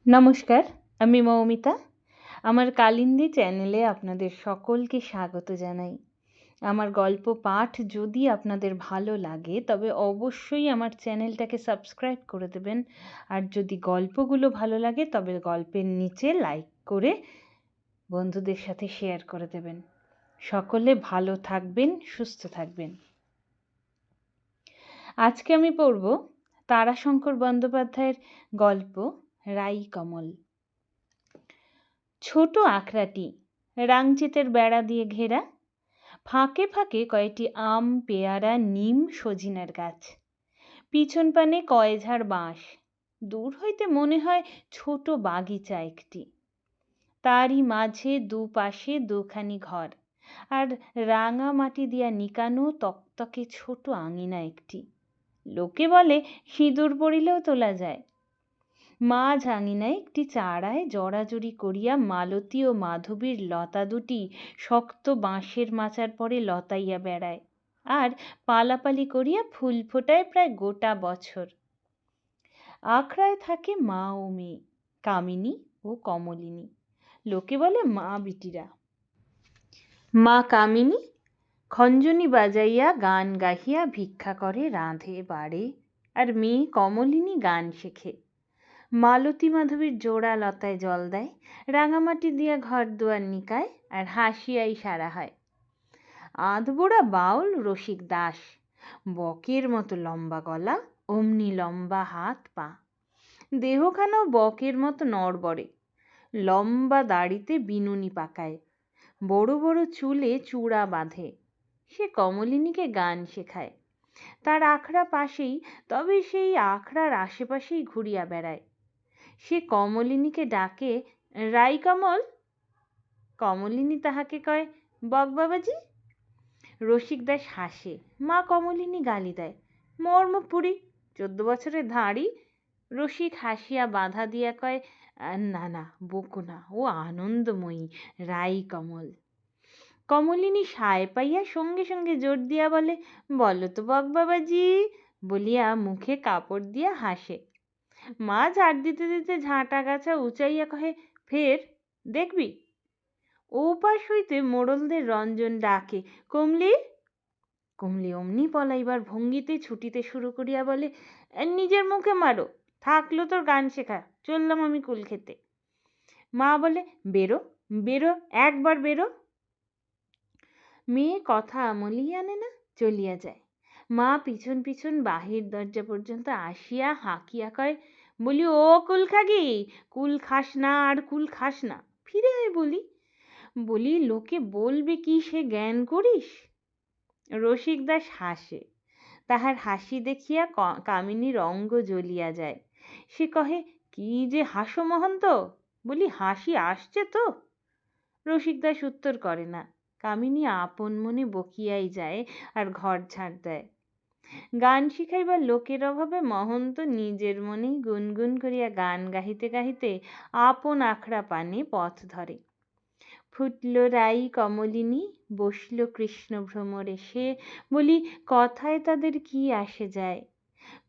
নমস্কার, আমি মৌমিতা। আমার কালিন্দী চ্যানেলে আপনাদের সকলকে স্বাগত জানাই। আমার গল্প পাঠ যদি আপনাদের ভালো লাগে তবে অবশ্যই আমার চ্যানেলটাকে সাবস্ক্রাইব করে দেবেন। আর যদি গল্পগুলো ভালো লাগে তবে গল্পের নিচে লাইক করে বন্ধুদের সাথে শেয়ার করে দেবেন। সকলে ভালো থাকবেন, সুস্থ থাকবেন। আজকে আমি পড়ব তারাশঙ্কর বন্দ্যোপাধ্যায়ের গল্প রাই কমল। ছোট আখড়াটি রাংচিতের বেড়া দিয়ে ঘেরা, ফাঁকে ফাঁকে কয়েকটি আম, পেয়ারা, নিম, সজিনার গাছ, পিছন পানে কয়ঝাড় বাঁশ। দূর হইতে মনে হয় ছোট বাগিচা একটি, তারই মাঝে দুপাশে দুখানি ঘর, আর রাঙা মাটি দিয়া নিকানো তকতকে ছোট আঙিনা একটি। লোকে বলে সিঁদুর পড়িলেও তোলা যায়। মাঝ আঙিনায় একটি চারায় জড়াজড়ি করিয়া মালতী ও মাধবীর লতা দুটি শক্ত বাঁশের মাচার পরে লতাইয়া বেড়ায়, আর পালাপালি করিয়া ফুল ফোটায় প্রায় গোটা বছর। আখড়ায় থাকে মা ও মেয়ে, কামিনী ও কমলিনী। লোকে বলে মা বিটিরা। মা কামিনী খঞ্জনি বাজাইয়া গান গাহিয়া ভিক্ষা করে, রাঁধে বাড়ে, আর মেয়ে কমলিনী গান শেখে। মালতী মাধবীর জোড়া লতায় জল দেয়, রাঙামাটি দিয়া ঘর দুয়ার নিকায়, আর হাসিয়াই সারা হয়। আধবোড়া বাউল রসিক দাস, বকের মতো লম্বা গলা, অমনি লম্বা হাত পা, দেহখানাও বকের মতো নড়বড়ে, লম্বা দাড়িতে বিনুনি পাকায়, বড় বড় চুলে চূড়া বাঁধে। সে কমলিনীকে গান শেখায়। তার আখড়া পাশেই, তবে সেই আখড়ার আশেপাশেই ঘুরিয়া বেড়ায়। সে কমলিনীকে ডাকে, রাই কমল। কমলিনী তাহাকে কয়, বক বাবাজি। রসিক দাস হাসে, মা কমলিনী গালি দেয়, মোর মুখ পুরি, 14 বছরের ধাড়ি। রসিক হাসিয়া বাধা দিয়া কয়, না না, বকো না, ও আনন্দময়ী, রাই কমল। কমলিনী সায় পাইয়া সঙ্গে সঙ্গে জোর দিয়া বলে, বলো তো বক বাবাজি, বলিয়া মুখে কাপড় দিয়া হাসে। মা ঝাড় দিতে দিতে ঝাঁটা গাছা উচাইয়া কহে, ফের দেখবি। ও পাশ হইতে মোড়লদের রঞ্জন ডাকে, কমলি। কমলি অমনি পলাইবার ভঙ্গিতে ছুটিতে শুরু করিয়া বলে, নিজের মুখে মারো, থাকলো তোর গান শেখা, চললাম আমি কুল খেতে। মা বলে, বেরো বেরো, একবার বেরো। মেয়ে কথা আমলেই আনে না, চলিয়া যায়। মা পিছন পিছন বাহির দরজা পর্যন্ত আসিয়া হাঁকিয়া কয়, বলি ও কুল খাগি, কুল খাস না আর কুল খাস না, ফিরে আয় বলি। বলি লোকে বলবে কি সে জ্ঞান করিস। রসিক দাস হাসে, তাহার হাসি দেখিয়া কামিনীর অঙ্গ জ্বলিয়া যায়। সে কহে, কি যে হাসো মহন্ত। বলি, হাসি আসছে তো। রসিক দাস উত্তর করে না। কামিনী আপন মনে বকিয়াই যায়, আর ঘর ঝাড় দেয়। গান শিখাইবার লোকের অভাবে মহন্ত নিজের মনেই গুনগুন করিয়া গান গাহিতে গাহিতে আপন আখড়া পানে পথ ধরে। ফুটল রাই কমলিনী, বসল কৃষ্ণ ভ্রমর এসে, বলি কথায় তাদের কি আসে যায়।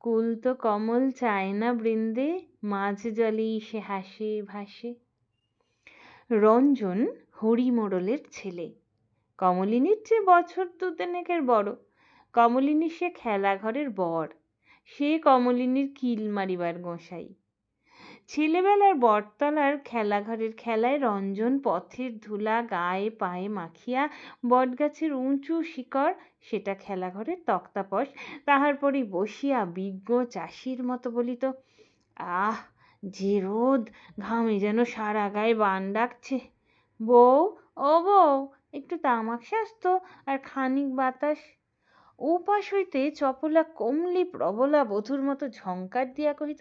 কুল তো কমল চায় না বৃন্দে, মাঝ জলেই সে হাসে ভাসে। রঞ্জন হরি মোড়লের ছেলে, কমলিনীর চেয়ে বছর 2-3 বড়। কমলিনী সে খেলাঘরের বর, সে কমলিনীর কিল মারিবার গোসাই। ছেলেবেলার বটতলার খেলাঘরের খেলায় রঞ্জন পথের ধুলা গায়ে পায়ে মাখিয়া বটগাছের উঁচু শিকড়, সেটা খেলাঘরের তক্তাপশ, তাহার পরে বসিয়া বিজ্ঞ চাষির মতো বলিত, আহ যে রোদ, ঘামে যেন সারা গায়ে বান ডাকছে। বউ, ও বউ, একটু তামাক শাস তো, আর খানিক বাতাস। ওপাশ হইতে চপলা কমলি প্রবলা বধূর মতো ঝংকার দিয়া কহিত,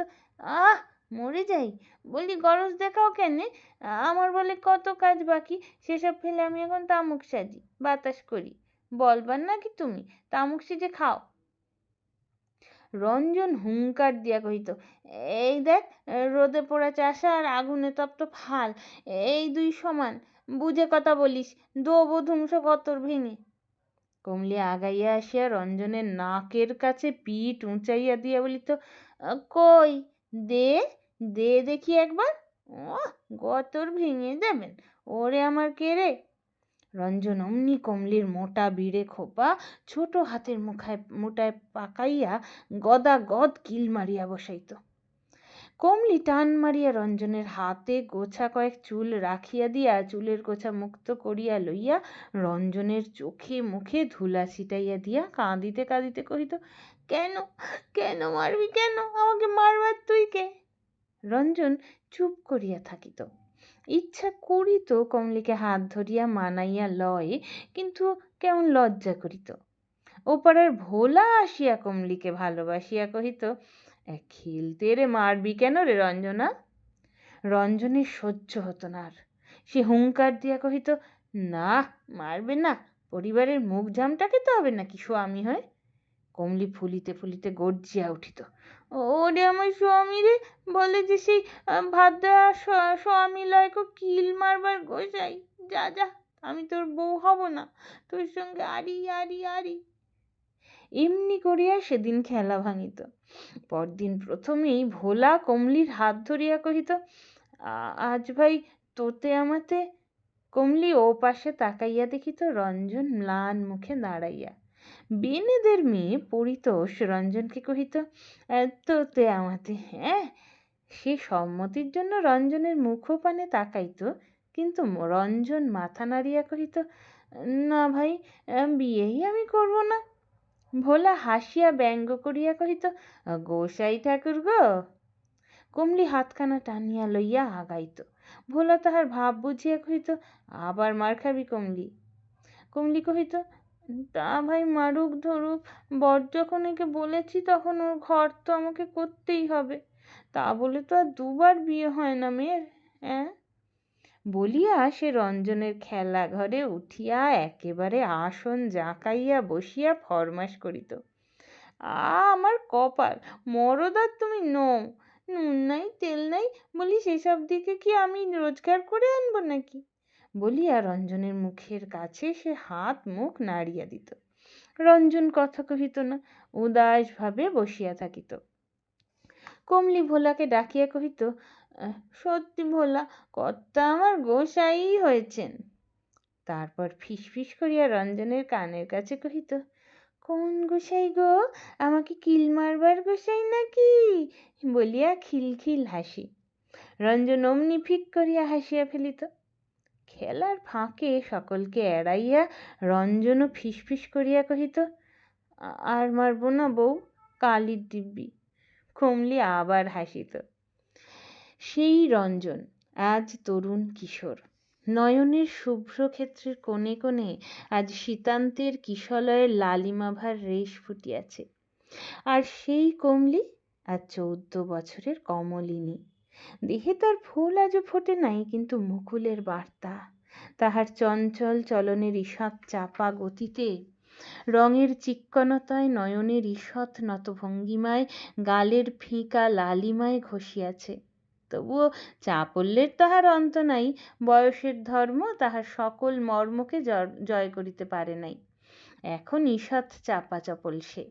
আহ মরে যাই, বলি গরজ দেখাও কেনে, আমার বলে কত কাজ বাকি, সেসব ফেলে আমি এখন তামুক সাজি, বাতাস করি। বলবার নাকি তুমি, তামুক সেজে খাও। রঞ্জন হুঙ্কার দিয়া কহিত, এই দেখ, রোদে পোড়া চাষা আর আগুনে তপ্ত ফাল, এই 2 সমান, বুঝে কথা বলিস, দোবো ধুমসো কতর ভেঙে। কমলি আগাইয়া আসিয়া রঞ্জনের নাকের কাছে পিঠ উঁচাইয়া দিয়া বলিত, কই দে দে দেখি একবার। ও, গতর ভেঙে দেবেন, ওরে আমার কে রে? রঞ্জন অমনি কমলির মোটা বিড়ে খোপা ছোট হাতের মুঠায় পাকাইয়া গদা গদ কিল মারিয়া বসাইত। কমলি টান মারিয়া রঞ্জনের হাতে গোছা কয়েক চুল রাখিয়া দিয়া চুলের গোছা মুক্ত করিয়া লইয়া রঞ্জনের চোখে মুখে ধুলা ছিটাইয়া দিয়া কাঁদিতে কাঁদিতে কহিত, কেন কেন মারবি, কেন আমাকে মারবার তুই কে? রঞ্জন চুপ করিয়া থাকিত। ইচ্ছা করিত কমলিকে হাত ধরিয়া মানাইয়া লয়, কিন্তু কেমন লজ্জা করিত। ওপাড়ার ভোলা আসিয়া কমলিকে ভালোবাসিয়া কহিত, খেলতে রে মারবি কেন রে রঞ্জনা? রঞ্জনের সহ্য হতো না আর। সে হুঙ্কার দিয়া কহিত, না মারবে না, পরিবারের মুখ ঝামটাকে তো হবে নাকি স্বামী হয়? কমলি ফুলিতে ফুলিতে গর্জিয়া উঠিত, ওরে আমার স্বামী রে, বলে যে সেই ভাদ্রা স্বামী লয়কো কিল মারবার গোসাই, যা যা, আমি তোর বউ হব না, তোর সঙ্গে আড়ি আড়ি আড়ি। এমনি করিয়া সেদিন খেলা ভাঙিত। পরদিন প্রথমেই ভোলা কমলির হাত ধরিয়া কহিত, আজ ভাই তোতে আমাতে। কমলি ও পাশে তাকাইয়া দেখিত রঞ্জন ম্লান মুখে দাঁড়াইয়া। বেনেদের মেয়ে পরিতোষ রঞ্জনকে কহিত, তোতে আমাতে। হ্যাঁ, সে সম্মতির জন্য রঞ্জনের মুখপানে তাকাইত, কিন্তু রঞ্জন মাথা নাড়িয়া কহিত, না ভাই, বিয়েই আমি করব না। ভোলা হাসিয়া ব্যঙ্গ করিয়া কহিত, গোসাই ঠাকুর গো। কমলি হাতখানা টানিয়া লইয়া আগাইত। ভোলা তাহার ভাব বুঝিয়া কহিত, আবার মার খাবি কমলি? কমলি কহিত, তা ভাই মারুক ধরুক, বর যখন একে বলেছি তখন ওর ঘর তো আমাকে করতেই হবে, তা বলে তো আর দুবার বিয়ে হয় না মেয়ের। হ্যাঁ, বলিয়া সে রঞ্জনের খেলা ঘরে উঠিয়া একেবারে আসন জাঁকাইয়া বসিয়া ফরমাস করিত, আমার কপাল, মরদ আর তুমি নও, নুন নাই তেল নাই, বলি সেসব দিকে কি আমি রোজগার করে আনবো নাকি? বলিয়া রঞ্জনের মুখের কাছে সে হাত মুখ নাড়িয়া দিত। রঞ্জন কথা কহিত না, উদাস ভাবে বসিয়া থাকিত। কমলি ভোলাকে ডাকিয়া কহিত, সত্যি ভোলা, কর্তা আমার গোসাই হয়েছেন। তারপর ফিসফিস করিয়া রঞ্জনের কানের কাছে কহিত, কোন গোসাই গো, আমাকে কিল মারবার গোসাই নাকি? বলিয়া খিলখিল হাসি। রঞ্জন অমনি ফিক করিয়া হাসিয়া ফেলিত। খেলার ফাঁকে সকলকে এড়াইয়া রঞ্জনও ফিসফিস করিয়া কহিত, আর মারব না বউ, কালির দিব্যি। কমলি আবার হাসিত। সেই রঞ্জন আজ তরুণ কিশোর। নয়নের শুভ্র ক্ষেত্রের কোণে কোণে আজ শীতান্তের কিশলয়ের লালিমাভার রেশ ফুটিয়াছে। আর সেই কমলি আজ 14 বছরের কমলিনী। দেহে তার ফুল আজও ফোটে নাই, কিন্তু মুকুলের বার্তা, তাহার চঞ্চল চলনের ঈষৎ চাপা গতিতে, রঙের চিক্কণতায়, নয়নের ঈষৎ নত ভঙ্গিমায়, গালের ফিকা লালিমায় ঘষিয়াছে। তবুও চাপল্যের তাহার অন্ত নাই, বয়সের ধর্ম তাহার সকল মর্মকে জয় করিতে পারে নাই। এখন ঈষৎ চাপা চপল সে।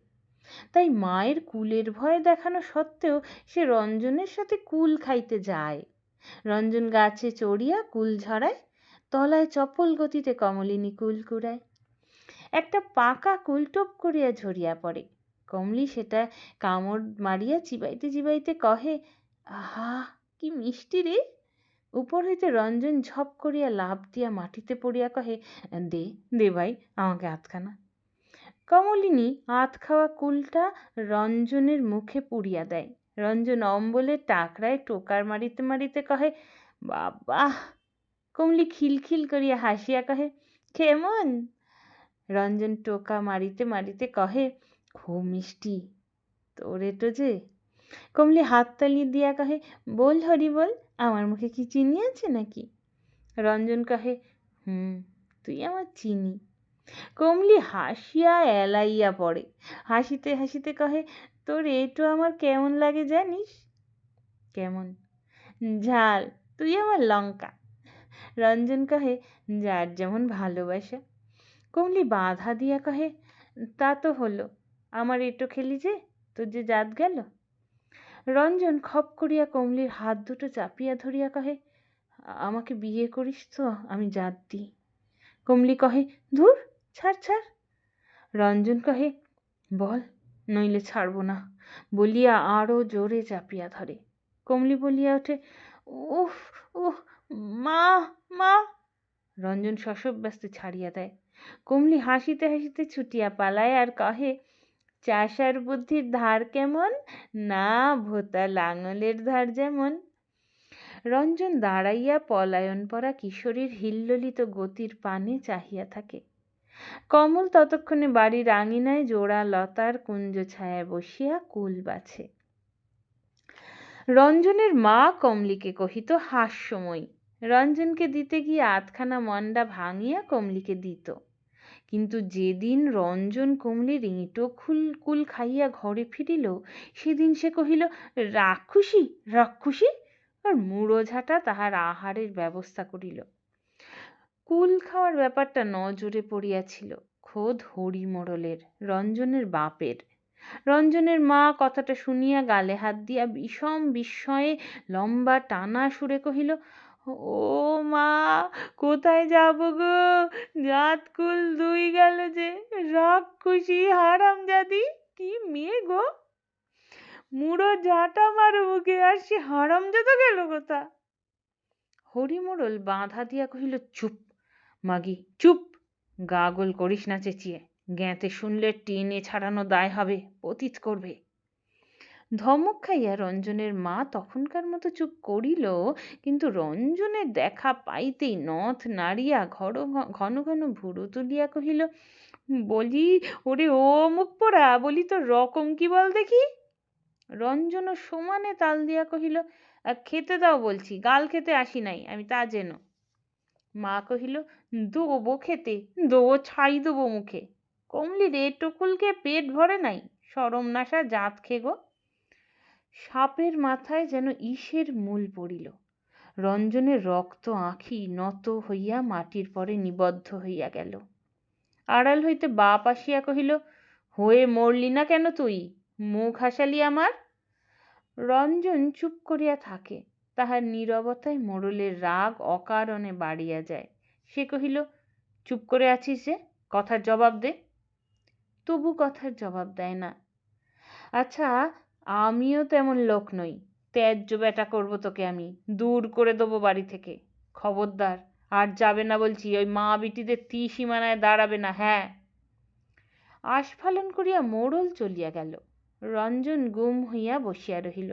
তাই মায়ের কুলের ভয় দেখানো সত্ত্বেও সে রঞ্জনের সাথে কুল খাইতে যায়। রঞ্জন গাছে চড়িয়া কুল ঝরায়, তলায় চপল গতিতে কমলিনী কুল কুড়ায়। একটা পাকা কুল টপ করিয়া ঝরিয়া পড়ে। কমলি সেটা কামড় মারিয়া চিবাইতে চিবাইতে কহে, আহা কি মিষ্টি রে! উপর হইতে রঞ্জন ঝপ করিয়া লাফ দিয়া মাটিতে পড়িয়া কহে, দে দে ভাই, আমাকে আধখানা। কমলিনী আধ খাওয়া কুলটা রঞ্জনের মুখে পুড়িয়া দেয়। রঞ্জন অম্বলের টাকরায় টোকার মারিতে মারিতে কহে, বাবা! কমলি খিলখিল করিয়া হাসিয়া কহে, কেমন? রঞ্জন টোকা মারিতে মারিতে কহে, খুব মিষ্টি, তোরে তো যে। কমলি হাততালি দিয়া কহে, বল হরি বল, আমার মুখে কি চিনি আছে নাকি? রঞ্জন কহে, তুই আমার চিনি। কমলি হাসিয়া এলাইয়া পড়ে। হাসিতে হাসিতে কহে, তোর এটো আমার কেমন লাগে জানিস? কেমন? ঝাল, তুই আমার লঙ্কা। রঞ্জন কহে, যার যেমন ভালোবাসা। কমলি বাধা দিয়া কহে, তা তো হলো, আমার এটো খেলি যে তোর যে জাত গেল। রঞ্জন খপ করিয়া কমলির হাত দুটো চাপিয়া ধরিয়া কহে, আমাকে বিয়ে করিস তো, আমি জাত দিই। কমলি কহে, ধুর, ছাড় ছাড়। রঞ্জন কহে, বল, নইলে ছাড়ব না, বলিয়া আরো জোরে চাপিয়া ধরে। কমলি বলিয়া ওঠে, উফ উফ, মা মা। রঞ্জন শশব্যস্তে ছাড়িয়া দেয়। কমলি হাসিতে হাসিতে ছুটিয়া পালায় আর কহে, চাষার বুদ্ধির ধার কেমন, না ভোতা লাঙলের ধার যেমন। রঞ্জন দাঁড়াইয়া পলায়নপরা কিশোরীর হিল্লোলিত গতির পানে চাহিয়া থাকে। কমল ততক্ষণে বাড়ির আঙিনায় জোড়া লতার কুঞ্জ ছায়ায় বসিয়া কুল বাছে। রঞ্জনের মা কমলিকে কহিত হাস্যময়ী। রঞ্জনকে দিতে গিয়ে আধখানা মন্ডা ভাঙিয়া কমলিকে দিত। কিন্তু যেদিন রঞ্জন কমলির ইঁটো কুল খাইয়া ঘরে ফিরিল, সেদিন সে কহিল, রাক্ষসী রাক্ষসী, আর মুড়ো ঝাঁটা তাহার আহারের ব্যবস্থা করিল। কুল খাওয়ার ব্যাপারটা নজরে পড়িয়াছিল খোদ হরি মোড়লের, রঞ্জনের বাপের। রঞ্জনের মা কথাটা শুনিয়া গালে হাত দিয়া বিষম বিস্ময়ে লম্বা টানা সুরে কহিল, ও মা, কোথায় যাব গো, জাত কুল দুই গেল যে, রাক্ষসী হারামজাদি, কি মেয়ে গো, মুড়ো ঝাঁটা মারো মুখে, আর সে হারামজাদা গেল কোথা? হরি মোড়ল বাঁধা দিয়া কহিল, চুপ মাগি চুপ, গা গোল করিস না চেঁচিয়ে, জ্ঞাতে শুনলে টেনে ছাড়ানো দায় হবে, পতিত করবে। ধমক খাইয়া রঞ্জনের মা তখনকার মতো চুপ করিল, কিন্তু রঞ্জনের দেখা পাইতেই নথ নাড়িয়া ঘন ঘন ভুরু তুলিয়া কহিল, বলি ওরে ও মুখ পোড়া, বলি তোর রকম কি বল দেখি। রঞ্জন সমানে তাল দিয়া কহিল, খেতে দাও বলছি, গাল খেতে আসি নাই আমি, তা যেন। মা কহিল, দেবো খেতে, দেবো ছাই দেবো মুখে। কমলির এটুকুলকে পেট ভরে নাই, সরম নাশা জাত খেগো। সাপের মাথায় যেন ইসের মূল পড়িল। রঞ্জনের রক্ত আঁখি নত হইয়া মাটির পরে নিবদ্ধ হইয়া গেল। আড়াল হইতে বাপ আসিয়া কহিল, হয়ে মরলি না কেন তুই, মুখ হাসালি আমার। রঞ্জন চুপ করিয়া থাকে। তাহার নীরবতায় মোড়লের রাগ অকারণে বাড়িয়া যায়। সে কহিল, চুপ করে আছিস যে, কথার জবাব দে। তবু কথার জবাব দেয় না। আচ্ছা, আমিও তেমন লোক নই, ত্যায্য বেটা করবো তোকে আমি, দূর করে দেবো বাড়ি থেকে। খবরদার, আর যাবে না বলছি, ওই মা বিটিদের ত্রিসীমানায় দাঁড়াবে না। হ্যাঁ। আস্ফালন করিয়া মোড়ল চলিয়া গেল। রঞ্জন গুম হইয়া বসিয়া রহিল।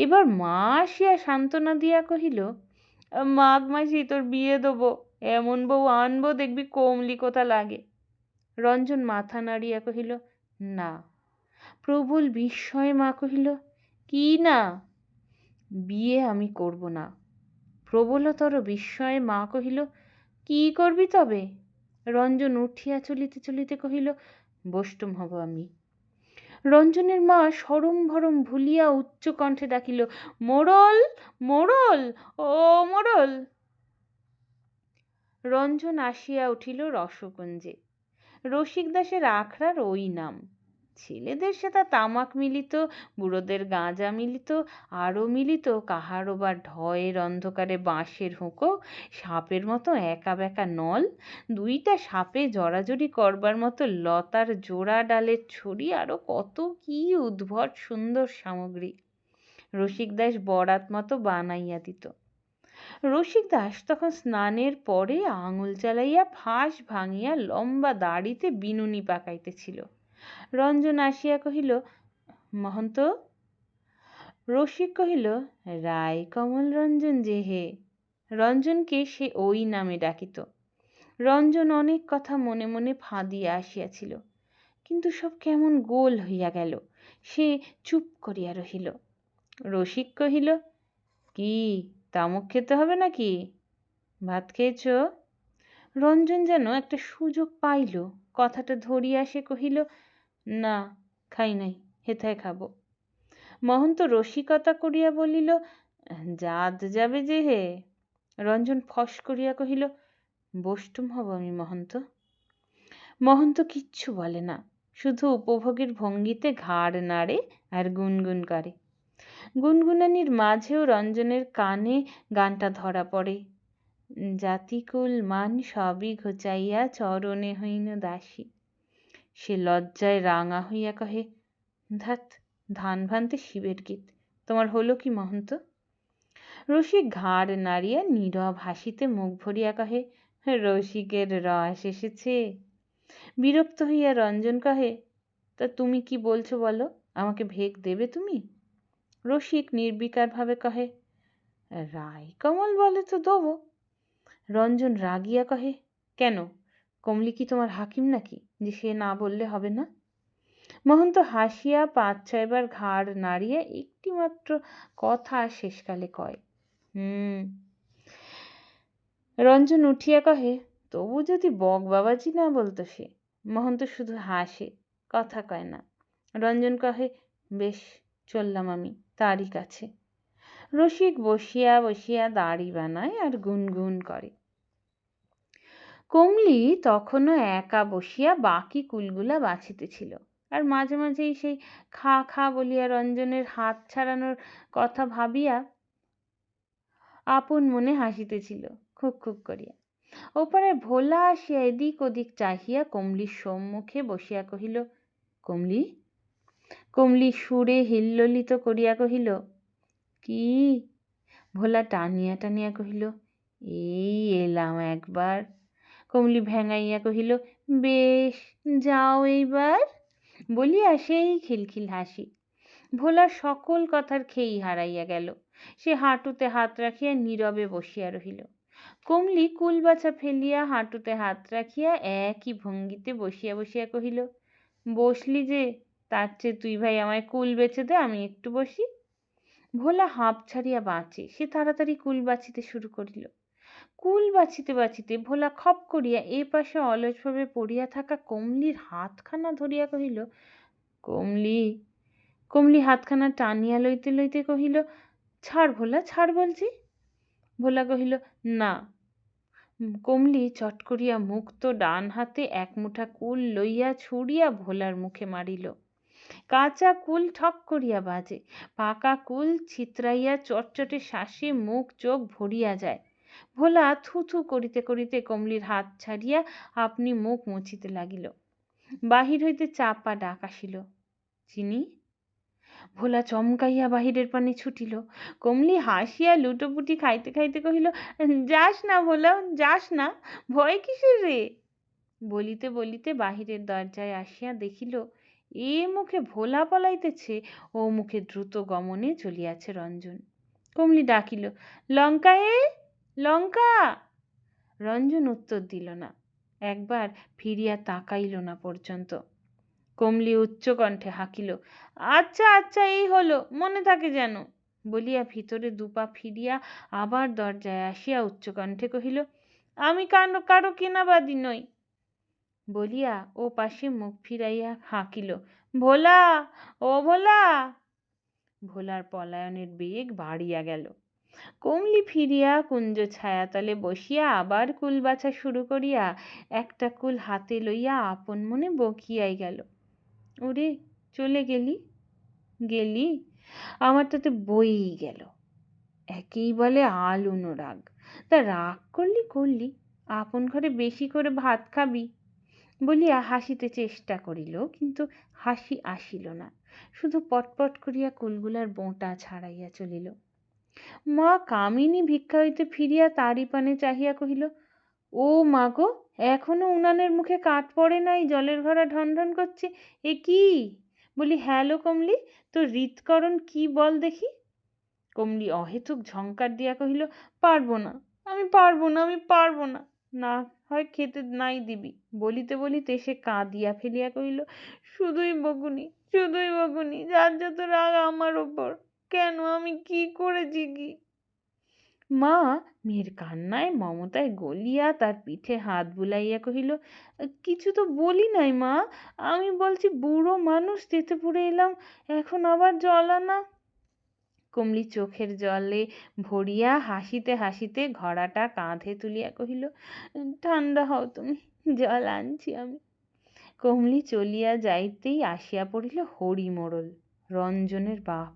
এবার মা আসিয়া সান্ত্বনা দিয়া কহিল, মাঘ মাসি তোর বিয়ে দেবো, এমন বউ আনবো দেখবি কমলি কোথা লাগে। রঞ্জন মাথা নাড়িয়া কহিল, না। প্রবল বিস্ময়ে মা কহিল, কি না? বিয়ে আমি করব না। প্রবলতর বিস্ময়ে মা কহিল, কি করবি তবে? রঞ্জন উঠিয়া চলিতে চলিতে কহিল, বষ্টম হব আমি। রঞ্জনের মা সরম ভরম ভুলিয়া উচ্চ কণ্ঠে ডাকিল, মোড়ল মোড়ল, ও মোড়ল। রঞ্জন আসিয়া উঠিল রসকুঞ্জে। রসিক দাসের আখড়ার ওই নাম। ছেলেদের সেটা তামাক মিলিত, বুড়োদের গাঁজা মিলিত, আরও মিলিত কাহারও বা ঢয়ের অন্ধকারে বাঁশের হুঁকো, সাপের মতো একা বেঁকা নল, দুইটা সাপে জড়াজড়ি করবার মতো লতার জোড়া ডালের ছড়ি, আরও কত কি উদ্ভট সুন্দর সামগ্রী রসিক দাস বরাত মতো বানাইয়া দিত। রসিক দাস তখন স্নানের পরে আঙুল চালাইয়া ফাঁস ভাঙিয়া লম্বা দাড়িতে বিনুনি পাকাইতেছিল। রঞ্জন আসিয়া কহিল, মহন্ত। রসিক কহিল, রায় কমল রঞ্জন যে হে। রঞ্জনকে সে ওই নামে ডাকিত। রঞ্জন অনেক কথা মনে মনে ফাঁদিয়া আসিয়াছিল, কিন্তু সব কেমন গোল হইয়া গেল। সে চুপ করিয়া রহিল। রসিক কহিল, কি তামুক খেতে হবে নাকি? ভাত খেয়েছ? রঞ্জন যেন একটা সুযোগ পাইল, কথাটা ধরিয়া সে কহিল, না, খাই নাই, হেথায় খাবো। মহন্ত রসিকতা করিয়া বলিল, জাত যাবে যে হে। রঞ্জন ফস করিয়া কহিল, বষ্টম হব আমি মহন্ত। মহন্ত কিচ্ছু বলে না, শুধু উপভোগের ভঙ্গিতে ঘাড় নাড়ে আর গুনগুন করে। গুনগুনানির মাঝেও রঞ্জনের কানে গানটা ধরা পড়ে। জাতিকুল মান সবই ঘোচাইয়া চরণে হইন দাসী। সে লজ্জায় রাঙা হইয়া কহে, ধাত, ধান ভানতে শিবের গীত, তোমার হলো কি মহন্ত? রসিক ঘাড় নাড়িয়া নীরব হাসিতে মুখ ভরিয়া কহে, রসিকের রস এসেছে। বিরক্ত হইয়া রঞ্জন কহে, তা তুমি কি বলছো বলো, আমাকে ভেগ দেবে তুমি? রসিক নির্বিকারভাবে কহে, রায় কমল বলে তো দেবো। রঞ্জন রাগিয়া কহে, কেন, কমলি কি তোমার হাকিম নাকি যে সে না বললে হবে না? মহন্ত হাসিয়া ৫-৬ বার ঘাড় নাড়িয়া একটিমাত্র কথা শেষকালে কয়, রঞ্জন উঠিয়া কহে, তবু যদি বক বাবাজি না বলতো সে। মহন্ত শুধু হাসে, কথা কয় না। রঞ্জন কহে, বেশ, চললাম আমি তারই কাছে। রসিক বসিয়া বসিয়া দাড়ি বানায় আর গুনগুন করে। কমলি তখনও একা বসিয়া বাকি কুলগুলা বাছিতেছিল, আর মাঝে মাঝেই সেই খা খা বলিয়া রঞ্জনের হাত ছাড়ানোর কথা ভাবিয়া আপন মনে হাসিতেছিল খুক খুক করিয়া। ওপারে ভোলা আসিয়া এদিক ওদিক চাহিয়া কমলির সম্মুখে বসিয়া কহিল, কমলি? কমলি সুরে হিল্লোলিত করিয়া কহিল, কি? ভোলা টানিয়া টানিয়া কহিল, এই এলাম একবার। কমলি ভেঙাইয়া কহিল, বেশ, যাও এইবার, বলিয়া সেই খিলখিল হাসি। ভোলার সকল কথার খেই হারাইয়া গেল। সে হাঁটুতে হাত রাখিয়া নীরবে বসিয়া রহিল। কমলি কুলবাছা ফেলিয়া হাঁটুতে হাত রাখিয়া একই ভঙ্গিতে বসিয়া বসিয়া কহিল, বসলি যে, তার চেয়ে তুই ভাই আমায় কুল বেচে দে, আমি একটু বসি। ভোলা হাঁপ ছাড়িয়া বাঁচে, সে তাড়াতাড়ি কুল বাছিতে শুরু করিল। কুল বাছিতে বাছিতে ভোলা খপ করিয়া এ পাশে অলসভাবে পড়িয়া থাকা কমলির হাতখানা ধরিয়া কহিল, কমলি। কমলি হাতখানা টানিয়া লইতে লইতে কহিল, ছাড় ভোলা, ছাড় বলছি। ভোলা কহিল, না। কমলি চট করিয়া মুক্ত ডান হাতে এক মুঠা কুল লইয়া ছুড়িয়া ভোলার মুখে মারিল। কাঁচা কুল ঠক করিয়া বাজে, পাকা কুল ছিতরাইয়া চটচটে শ্বাসে মুখ চোখ ভরিয়া যায়। ভোলা থু থু করিতে করিতে কমলির হাত ছাড়িয়া আপনি মুখ মুছিতে লাগিল। বাহির হইতে চাপা ডাক আসিল, চিনি। ভোলা চমকাইয়া বাহিরের পানে ছুটিল। কমলি হাসিয়া লুটোপুটি খাইতে খাইতে কহিল, যাস না ভোলা, যাস না, ভয় কিসের রে? বলিতে বলিতে বাহিরের দরজায় আসিয়া দেখিল, এ মুখে ভোলা পলাইতেছে, ও মুখে দ্রুত গমনে চলিয়াছে রঞ্জন। কমলি ডাকিল, লঙ্কা এ, লঙ্কা। রঞ্জন উত্তর দিল না, একবার ফিরিয়া তাকাইল না পর্যন্ত। কমলি উচ্চ কণ্ঠে হাঁকিল, আচ্ছা আচ্ছা, এই হলো, মনে থাকে যেন। বলিয়া ভিতরে দুপা ফিরিয়া আবার দরজায় আসিয়া উচ্চকণ্ঠে কহিল, আমি কারো কেনাবাদি নই। বলিয়া ও পাশে মুখ ফিরাইয়া হাঁকিল, ভোলা, ও ভোলা। ভোলার পলায়নের বেগ বাড়িয়া গেল। কমলি ফিরিয়া কুঞ্জ ছায়াতলে বসিয়া আবার কুল বাছা শুরু করিয়া একটা কুল হাতে লইয়া আপন মনে বকিয়াই গেল, ওরে, চলে গেলি, গেলি, আমার তাতে বইই গেল। একেই বলে আল অনুরাগ। তা রাগ করলি করলি, আপন ঘরে বেশি করে ভাত খাবি। বলিয়া হাসিতে চেষ্টা করিল, কিন্তু হাসি আসিল না, শুধু পটপট করিয়া কুলগুলার বোঁটা ছাড়াইয়া চলিল। মা কামিনী ভিক্ষা হইতে ফিরিয়া তারই পানে চাহিয়া কহিল, ও মা গো, এখনো উনানের মুখে কাঠ পড়ে নাই, জলের ঘড়া ঢন ঢন করছে, এ কি? বলি, হ্যালো কমলি, তোর হৃৎকরণ কি বল দেখি। কমলি অহেতুক ঝংকার দিয়া কহিল, পারবো না, আমি পারবো না, আমি পারবো না, না হয় খেতে নাই দিবি। বলিতে বলিতে সে কাঁদিয়া ফেলিয়া কহিল, শুধুই বকুনি, শুধুই বকুনি, যার যত রাগ আমার ওপর, কেন, আমি কি করেছি কি? মা মেয়ের কান্নায় মমতায় গলিয়া তার পিঠে হাত বুলাইয়া কহিল, কিছু তো বলি নাই মা, আমি বলছি বুড়ো মানুষ, তেতে পড়ে এলাম, এখন আবার জল আনা। কমলি চোখের জলে ভরিয়া হাসিতে হাসিতে ঘড়াটা কাঁধে তুলিয়া কহিল, ঠান্ডা হও তুমি, জল আনছি আমি। কমলি চলিয়া যাইতেই আসিয়া পড়িল হরি মোড়ল, রঞ্জনের বাপ।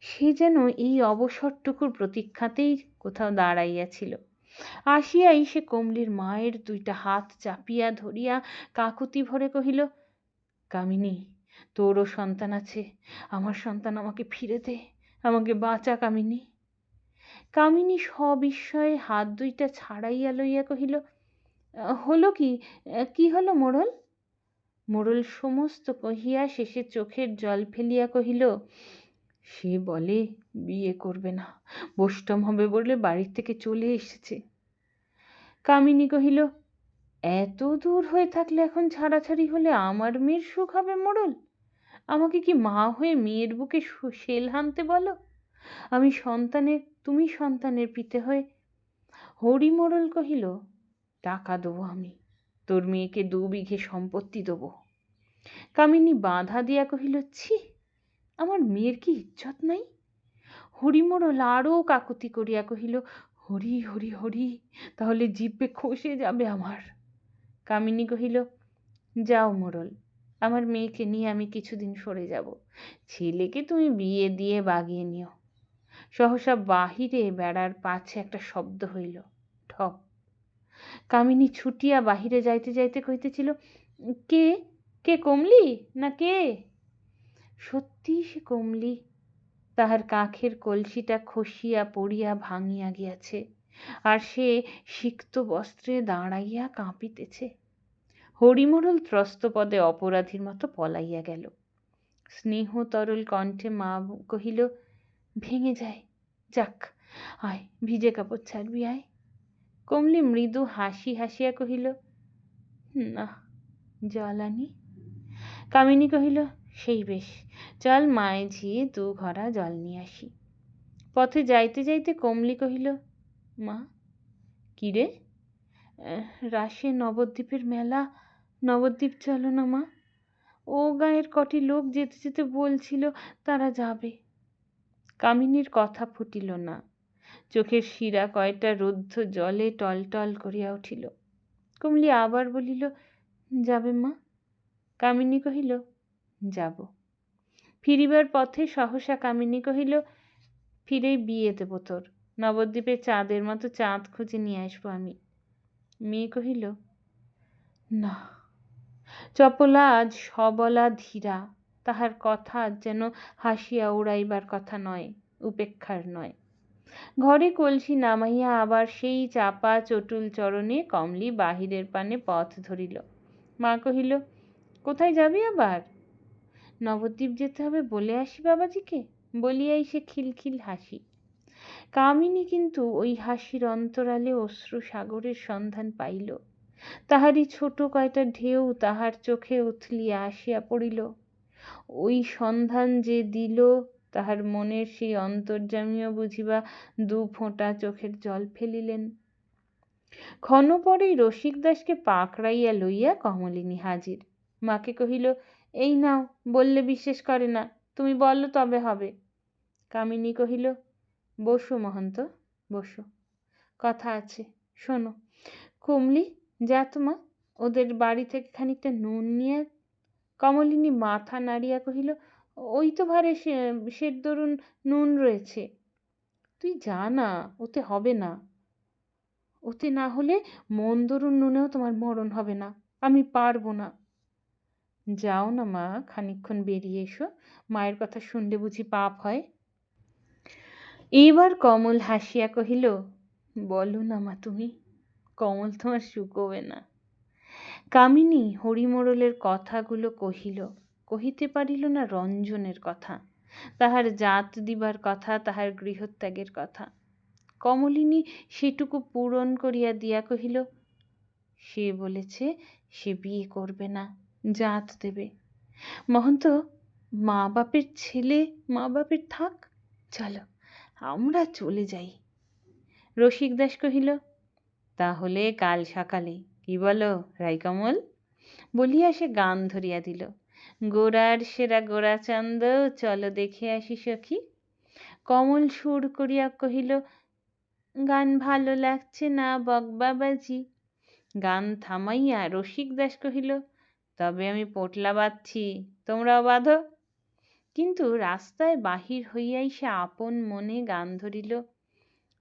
সে যেন এই অবসরটুকুর প্রতীক্ষাতেই কোথাও দাঁড়াইয়াছিল। আসিয়াই সে কমলির মায়ের দুইটা হাত চাপিয়া ধরিয়া কাকুতি ভরে কহিল, কামিনী, তোরও সন্তান আছে, আমার সন্তান আমাকে ফিরে দে, আমাকে বাঁচা কামিনী। কামিনী সবিস্ময়ে হাত দুইটা ছাড়াইয়া লইয়া কহিল, হলো কি, কি হলো মোড়ল? মোড়ল সমস্ত কহিয়া শেষে চোখের জল ফেলিয়া কহিল, সে বলে বিয়ে করবে না, বোষ্টম হবে বলে বাড়ির থেকে চলে এসেছে। কামিনী কহিল, এত দূর হয়ে থাকলে এখন ছাড়াছাড়ি হলে আমার মেয়ের সুখ হবে মোড়ল? আমাকে কি মা হয়ে মেয়ের বুকে শেল হানতে বলো? আমি সন্তানের, তুমি সন্তানের পিতে হয়ে। হরি মোড়ল কহিল, টাকা দেবো আমি, তোর মেয়েকে 2 বিঘে সম্পত্তি দেবো। কামিনী বাধা দিয়া কহিল, ছি, আমার মেয়ের কি ইজ্জত নাই? হরিমোড়ল আরও কাকুতি করিয়া কহিল, হরি হরি হরি, তাহলে জিভে খসে যাবে আমার। কামিনী কহিল, যাও মোড়ল, আমার মেয়েকে নিয়ে আমি কিছুদিন সরে যাব, ছেলেকে তুমি বিয়ে দিয়ে বাগিয়ে নিও। সহসা বাহিরে বেড়ার পাছে একটা শব্দ হইল, ঠক। কামিনী ছুটিয়া বাহিরে যাইতে যাইতে কইতেছিল, কে কে, কমলি না কে? সত্যি সে কমলি। তাহার কাখের কলসিটা খসিয়া পড়িয়া ভাঙিয়া গিয়াছে, আর সে সিক্ত বস্ত্রে দাঁড়াইয়া কাঁপিতেছে। হরিমোড়ল ত্রস্তপদে অপরাধীর মতো পলাইয়া গেল। স্নেহ তরল কণ্ঠে মা কহিল, ভেঙে যায়, যাক, আয় ভিজে কাপড় ছাড়বি, আয়। কমলি মৃদু হাসি হাসিয়া কহিল, না, জল আনি। কামিনী কহিল, সেই বেশ, চল মায়ে ঝিয়ে 2 ঘড়া জল নিয়ে আসি। পথে যাইতে যাইতে কমলি কহিল, মা। কি রে? রাসে নবদ্বীপের মেলা, নবদ্বীপ চলো না মা, ও গাঁয়ের কটি লোক যেতে যেতে বলছিল তারা যাবে। কামিনীর কথা ফুটিল না, চোখের শিরা কয়টা রুদ্ধ জলে টলটল করিয়া উঠিল। কমলি আবার বলিল, যাবে মা? কামিনী কহিল, যাব। ফিরিবার পথে সহসা কামিনী কহিল, ফিরেই বিয়ে দেব তোর, নবদ্বীপের চাঁদের মতো চাঁদ খুঁজে নিয়ে আসবো আমি। মেয়ে কহিল, না। চপলা আজ সবলা ধীরা, তাহার কথা যেন হাসিয়া উড়াইবার কথা নয়, উপেক্ষার নয়। ঘরে কলসি নামাইয়া আবার সেই চাপা চটুল চরণে কমলি বাহিরের পানে পথ ধরিল। মা কহিল, কোথায় যাবি আবার? নবদ্বীপ যেতে হবে বলে আসি বাবাজিকে, বলিয়াই সে খিলখিল হাসি। কামিনী কিন্তু ওই হাসির অন্তরালে অশ্রু সাগরের সন্ধান পাইল। তাহারই ছোট কয়টা ঢেউ তাহার চোখে উথলিয়া আসিয়া পড়িল। ওই সন্ধান যে দিল, তাহার মনের সেই অন্তর্যামীও বুঝিবা 2 ফোঁটা চোখের জল ফেলিলেন। ক্ষণ পরেই রসিকদাসকে পাকড়াইয়া লইয়া কমলিনী হাজির। মাকে কহিল, এই নাও, বললে বিশ্বাস করে না, তুমি বলো তবে হবে। কামিনী কহিল, বসো মহন্ত, বসো, কথা আছে, শোনো। কমলি, যা তো মা, ওদের বাড়ি থেকে খানিকটা নুন নিয়ে। কমলিনী মাথা নাড়িয়া কহিল, ওই তো ভারে সের দরুন নুন রয়েছে। তুই যা না, ওতে হবে না। ওতে না হলে মন দরুন নুনেও তোমার মরণ হবে না, আমি পারবো না। যাও না মা, খানিকক্ষণ বেরিয়ে এসো, মায়ের কথা শুনলে বুঝি পাপ হয়? এইবার কমল হাসিয়া কহিল, বলো না মা তুমি, কমল তোমার শুকোবে না। কামিনী হরিমোড়লের কথাগুলো কহিল, কহিতে পারিল না রঞ্জনের কথা, তাহার জাত দিবার কথা, তাহার গৃহত্যাগের কথা। কমলিনী সেটুকু পূরণ করিয়া দিয়া কহিল, সে বলেছে সে বিয়ে করবে না, জাত দেবে। মহন্ত, মা বাপের ছেলে মা বাপের থাক, চলো আমরা চলে যাই। রসিকদাস কহিল, তাহলে কাল সকালে, কি বলো রাইকমল? বলিয়া সে গান ধরিয়া দিল, গোরার সেরা গোরাচন্দ, চলো দেখে আসি সখী। কমল সুর করিয়া কহিল, গান ভালো লাগছে না বকবাবাজি। গান থামাইয়া রসিকদাস কহিল, তবে আমি পোটলা বাঁধছি, তোমরাও বাঁধো। কিন্তু রাস্তায় বাহির হইয়াই সে আপন মনে গান ধরিল,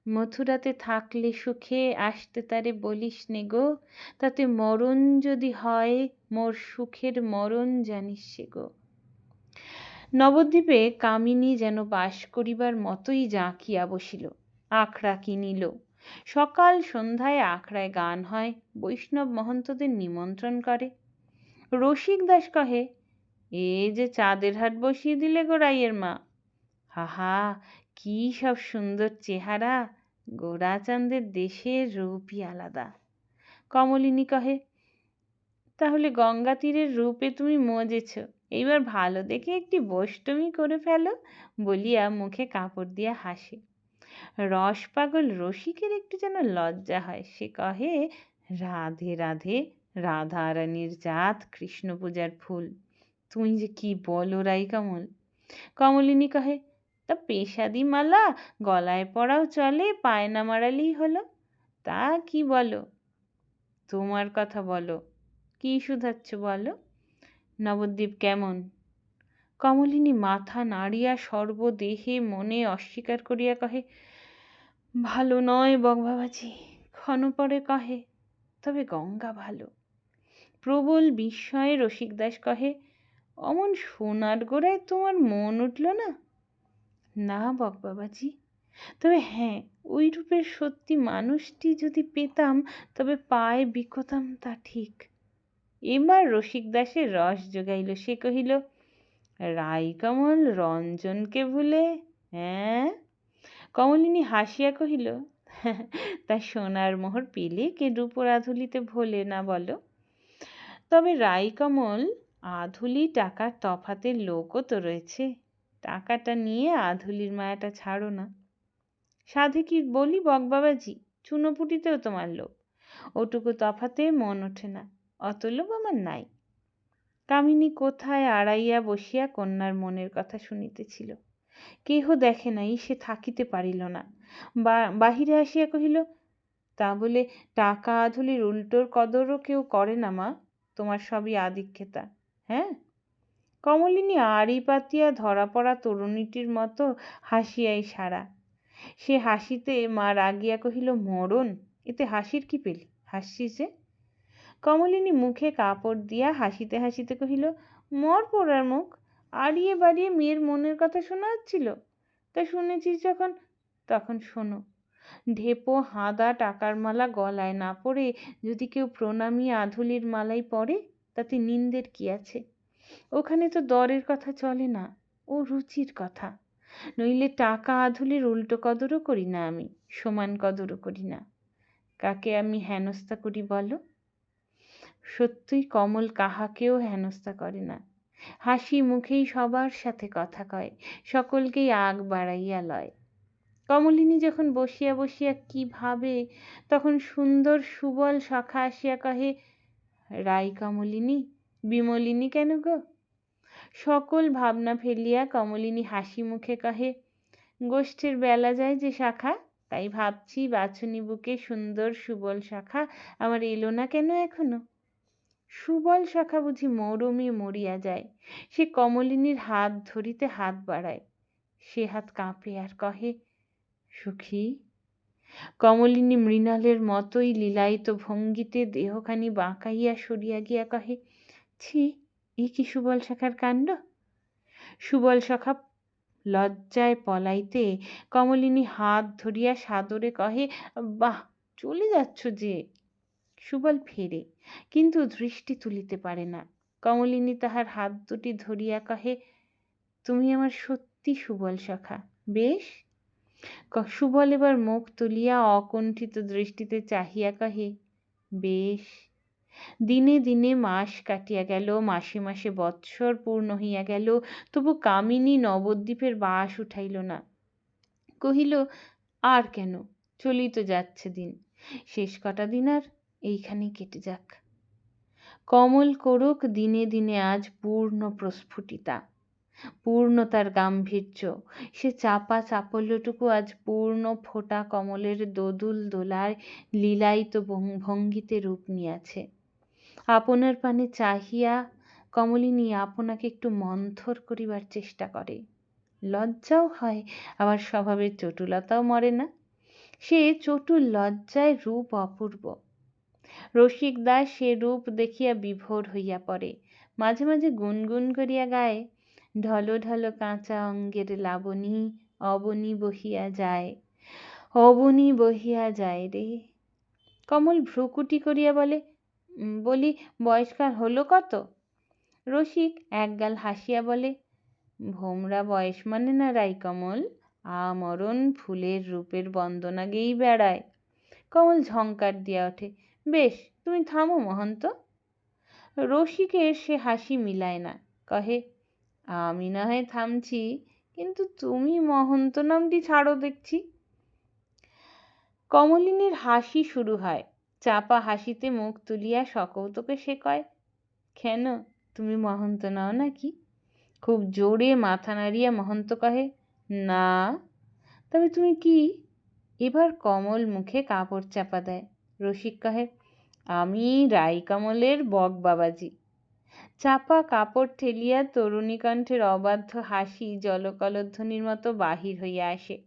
মথুরাতে থাকলে সুখে আসতে তারে বলিস নে গো, তাতে মরণ যদি হয় মোর সুখের মরণ জানিস সে গো। নবদ্বীপে কামিনী যেন বাস করিবার মতোই জাঁকিয়া বসিল, আখড়া কিনিল। সকাল সন্ধ্যায় আখড়ায় গান হয়, বৈষ্ণব মহন্তদের নিমন্ত্রণ করে। রসিক দাস কহে, এ যে চাঁদের হাট বসিয়ে দিলে গো রাইয়ের মা, হাহা কি সব সুন্দর চেহারা, গোরাচাঁদের দেশের রূপই আলাদা। কমলিনী কহে, তাহলে গঙ্গা তীরের রূপে তুমি মজেছ, এইবার ভালো দেখে একটি বৈষ্টমী করে ফেলো, বলিয়া মুখে কাপড় দিয়া হাসে। রস পাগল রসিকের একটু যেন লজ্জা হয়, সে কহে, রাধে রাধে, রাধা রানীর জাত কৃষ্ণ পূজার ফুল, তুমি যে কি বলো রাই কমল। কমলিনী কহে, তা পেশাদি মালা গলায় পরাও চলে, পায় না মারালেই হলো। তা কি বলো, তোমার কথা বলো, কি শুধাচ্ছ বলো, নবদ্বীপ কেমন? কমলিনী মাথা নাড়িয়া সর্বদেহে মনে অস্বীকার করিয়া কহে, ভালো নয় বকবাবাজি। ক্ষণপরে কহে, তবে গঙ্গা ভালো। প্রবল বিস্ময়ে রসিকদাস কহে, অমন সোনার গোড়ায় তোমার মন উঠল না? না বকবাবাজি, তবে হ্যাঁ, ওই রূপের সত্যি মানুষটি যদি পেতাম তবে পায়ে বিকোতাম, তা ঠিক। এবার রসিকদাসের রস জোগাইল, সে কহিল, রাইকমল রঞ্জনকে ভুলে? হ্যাঁ। কমলিনী হাসিয়া কহিল, তা সোনার মোহর পেলে কে রূপোর আধুলিতে ভোলে না বলো? তবে রাইকমল, আধুলি টাকার তফাতের লোকও তো রয়েছে, টাকাটা নিয়ে আধুলির মায়াটা ছাড়ো না। সাধে কি বলি বকবাবাজি, চুনোপুটিতেও তোমার লোভ, ওটুকু তফাতে মন ওঠে না, অত লোভ আমার নাই। কামিনী কোথায় আড়াইয়া বসিয়া কন্যার মনের কথা শুনিতেছিল, কেহ দেখে নাই, সে থাকিতে পারিল না, বাহিরে আসিয়া কহিল, তা বলে টাকা আধুলির উল্টোর কদরও কেউ করে না মা, তোমার সবই আদিক্ষেতা। হ্যাঁ। কমলিনী আড়ি পাতিয়া ধরা পড়া তরুণীটির মতো হাসিয়াই সারা। সে হাসিতে মা রাগিয়া কহিল, মরণ, এতে হাসির কি পেলি, হাসছিস যে? কমলিনী মুখে কাপড় দিয়া হাসিতে হাসিতে কহিল, মর পোড়ার মুখ, আড়িয়ে বাড়িয়ে মেয়ের মনের কথা শোনা হচ্ছিল, তা শুনেছিস যখন তখন শোনো। ঢেপো হাঁদা টাকার মালা গলায় না পড়ে যদি কেউ প্রণামী আধুলির মালাই পরে, তাতে নিন্দের কি আছে? ওখানে তো দরের কথা চলে না, ও রুচির কথা। নইলে টাকা আধুলির উল্টো কদরও করি না আমি, সমান কদরও করি না। কাকে আমি হেনস্থা করি বলো? সত্যই কমল কাহাকেও হেনস্থা করে না, হাসি মুখেই সবার সাথে কথা কয়, সকলকেই আগ বাড়াইয়া লয়। কমলিনী যখন বসিয়া বসিয়া কি ভাবে, তখন সুন্দর সুবল সখা আসিয়া কহে, রাই কমলিনী, বিমলিনী কেন গো? সকল ভাবনা ফেলিয়া কমলিনী হাসি মুখে কহে, গোষ্ঠীর বেলা যায় যে শাখা, তাই ভাবছি বাছুনি বুকে সুন্দর সুবল শাখা আমার এলো না কেন এখনো। সুবল শাখা বুঝি মৌরমে মরিয়া যায়? সে কমলিনীর হাত ধরিতে হাত বাড়ায়, সে হাত কাঁপে আর কহে, সুখী। কমলিনী মৃণালের মতোই লীলায়িত ভঙ্গিতে দেহখানি বাঁকাইয়া সরিয়া গিয়া কহে, ছি, এ কি সুবল শাখার কাণ্ড। সুবল শাখা লজ্জায় পলাইতে কমলিনী হাত ধরিয়া সাদরে কহে, বাহ, চলে যাচ্ছ যে। সুবল ফেরে, কিন্তু দৃষ্টি তুলিতে পারে না। কমলিনী তাহার হাত দুটি ধরিয়া কহে, তুমি আমার সত্যি সুবল সখা, বেশ? সুবল এবার মুখ তুলিয়া অকুণ্ঠিত দৃষ্টিতে চাহিয়া কহে, বেশ। দিনে দিনে মাস কাটিয়া গেল, মাসে মাসে বৎসর পূর্ণ হইয়া গেল, তবু কামিনী নবদ্বীপের বাস উঠাইল না। কহিল, আর কেন, চলি তো যাচ্ছে দিন, শেষ কটা দিন আর এইখানেই কেটে যাক। কমল করুক দিনে দিনে আজ পূর্ণ প্রস্ফুটিতা, পূর্ণতার গাম্ভীর্য, সে চাপা চাপল্যটুকু আজ পূর্ণ ফোটা কমলের দোদুল দোলায় লীলায়িত ভঙ্গিতে রূপ নিয়াছে। আপনার পানে চাহিয়া কমলিনী আপনাকে একটু মন্থর করিবার চেষ্টা করে। লজ্জাও হয়, আবার স্বভাবের চটুলতাও মরে না। সে চটুল লজ্জায় রূপ অপূর্ব। রসিক দাস সে রূপ দেখিয়া বিভোর হইয়া পড়ে। মাঝে মাঝে গুনগুন করিয়া গায়, ঢলো ঢলো কাঁচা অঙ্গের লাবণী, অবনী বহিয়া যায়, অবনী বহিয়া যায় রে। কমল ভ্রুকুটি করিয়া বলে, বলি বয়সকাল হলো কত? রসিক একগাল হাসিয়া বলে, ভোমরা বয়স মানে না রাইকমল, আমরণ ফুলের রূপের বন্দনা গেয়েই বেড়ায়। কমল ঝংকার দিয়া ওঠে, বেশ তুমি থামো মহন্ত। রসিকের সে হাসি মিলায় না, কহে, আমি না হয় থামছি, কিন্তু তুমি মহন্ত নামটি ছাড়ো দেখছি। কমলিনীর হাসি শুরু হয়। চাপা হাসিতে মুখ তুলিয়া সকৌতুকে সে কয়, কেন তুমি মহন্ত নাও নাকি? খুব জোরে মাথা নাড়িয়া মহন্ত কহে, না। তবে তুমি কি? এবার কমল মুখে কাপড় চাপা দেয়। রসিক কহে, আমি রাইকমলের বক বাবাজি। চাপা কাপড় ঠেলিয়া তরুণী কণ্ঠের অবাধ্য হাসি জলকলধ্বনির মতো বাহির হইয়া আসে।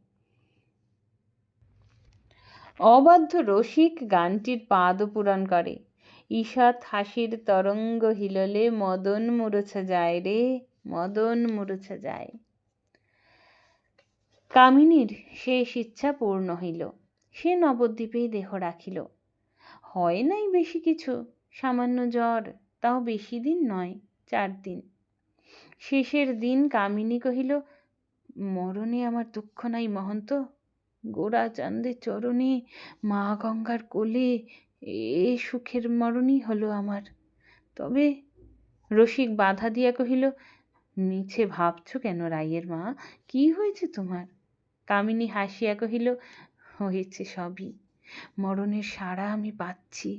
অবাধ্য রসিক গানটির পাদ পূরণ করে। ঈষৎ হাসির তরঙ্গ হিললে মদন মূর্ছা যায় রে, মদন মূর্ছা যায়। কামিনীর শেষ ইচ্ছা পূর্ণ হইল। সে নবদ্বীপেই দেহ রাখিল। হয় নাই বেশি কিছু, সামান্য জ্বর, তাও বেশি দিন নয়, 4 দিন। শেষের দিন কামিনী কহিল, মরণে আমার দুঃখ নাই মহন্ত, গোরা চাঁদের চরণে, মা গঙ্গার কোলে, এ সুখের মরণই হলো আমার। তবে রসিক বাধা দিয়া কহিল, মিছে ভাবছ কেন রাইয়ের মা, কি হয়েছে তোমার? কামিনী হাসিয়া কহিল, হয়েছে সবই, মরণের সাড়া আমি পাচ্ছি।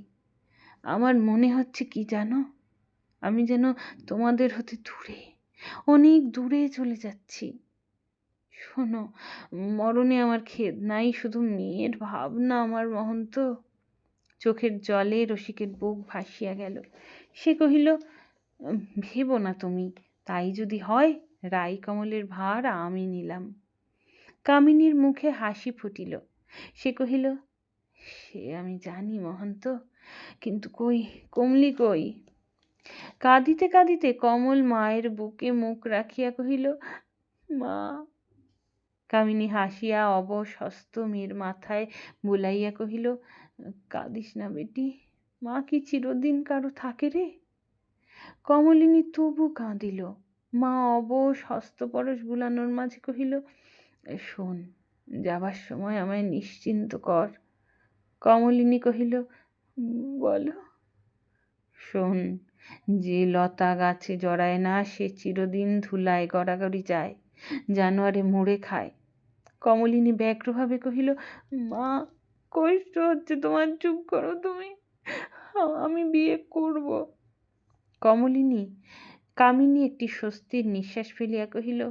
আমার মনে হচ্ছে কি জানো, আমি যেন তোমাদের হতে দূরে, অনেক দূরে চলে যাচ্ছি। শোনো, মরণে আমার খেদ নাই, শুধু মেয়ের ভাবনা আমার মহন্ত। চোখের জলে রসিকের বুক ভাসিয়া গেল। সে কহিল, ভেবো না তুমি, তাই যদি হয় রাইকমলের ভার আমি নিলাম। কামিনীর মুখে হাসি ফুটিল। সে কহিল, সে আমি জানি মহন্ত, কিন্তু কই কমলি কই? কাঁদিতে কাঁদিতে কমল মায়ের বুকে মুখ রাখিয়া কহিল, মা। কামিনী হাসিয়া অবশ হস্ত মেয়ের মাথায় বুলাইয়া কহিল, কাঁদিস না বেটি, মা কি চিরদিন কারো থাকে রে? কমলিনী তবু কাঁদিল। মা অবশ হস্তপরশ বুলানোর মাঝে কহিল, শোন, যাবার সময় আমায় নিশ্চিন্ত কর। কমলিনী কহিল, বলো। শোন, যে লতা গাছে জড়ায় না সে চিরদিন ধুলায় গড়াগড়ি যায়, জানোয়ারে মুড়ে খায়। কমলিনী ব্যগ্রভাবে কহিল, মা কষ্ট হচ্ছে তোমার, চুপ করো তুমি, আমি বিয়ে করব। কামিনী একটি স্বস্তির নিঃশ্বাস ফেলিয়া কহিল,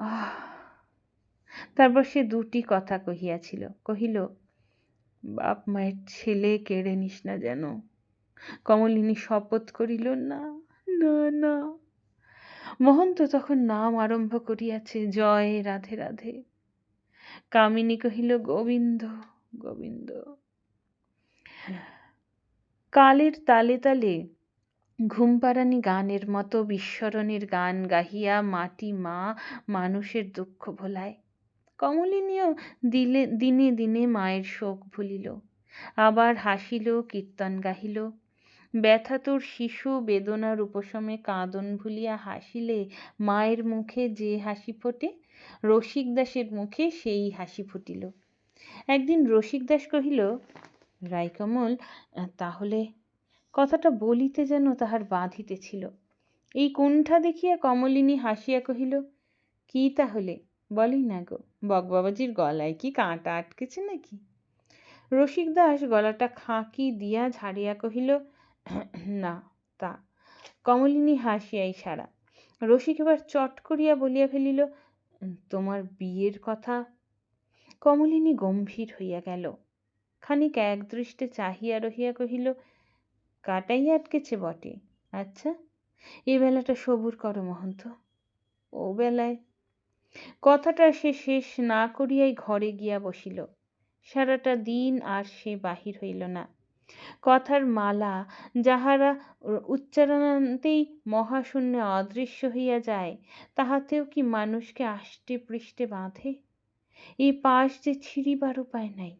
আহ। তারপর সে 2টি কথা কহিয়াছিল। কহিল, বাপ মায়ের ছেলে কেড়ে নিস না যেন। কমলিনী শপথ করিল, না না না। মহন্ত তখন নাম আরম্ভ করিয়াছে, জয় রাধে রাধে। কামিনী কহিল, গোবিন্দ গোবিন্দ। কালের তালে তালে ঘুমপাড়ানি গানের মতো বিস্মরণের গান গাহিয়া মাটি মা মানুষের দুঃখ ভোলায়। কমলিনীও দিনে দিনে মায়ের শোক ভুলিল, আবার হাসিল, কীর্তন গাহিল। ব্যথাতুর শিশু বেদনার উপশমে কাঁদন ভুলিয়া হাসিলে মায়ের মুখে যে হাসি ফোটে, রসিক দাসের মুখে সেই হাসি ফুটিল। একদিন রসিক দাস কহিল, রাইকমল, তাহলে? কথাটা বলিতে যেন তাহার বাঁধিতেছিল। এই কুণ্ঠা দেখিয়া কমলিনী হাসিয়া কহিল, কি তাহলে বলোই না গো, বকবাবাজির গলায় কি কাঁটা আটকেছে নাকি? রসিক দাস গলাটা খাঁকি দিয়া ঝাড়িয়া কহিল, না তা। কমলিনী হাসিয়া ইশারা। রসিক এবার চট করিয়া বলিয়া ফেলিল, তোমার বিয়ের কথা। কমলিনী গম্ভীর হইয়া গেল। খানিক একদৃষ্টে চাহিয়া রহিয়া কহিল, কাটাই আটকেছে বটে। আচ্ছা, এ বেলাটা সবুর করো মহন্ত। ও বেলায় কথাটা সে শেষ না করিয়াই ঘরে গিয়া বসিল। সারাটা দিন আর সে বাহির হইল না। কথার মালা যাহারা উচ্চারণান্তেই মহাশূন্যে অদৃশ্য হইয়া যায়, তাহাতেও কি মানুষকে আষ্টে পৃষ্ঠে বাঁধে? এই পাশ যে ছিঁড়িবার উপায় নাই।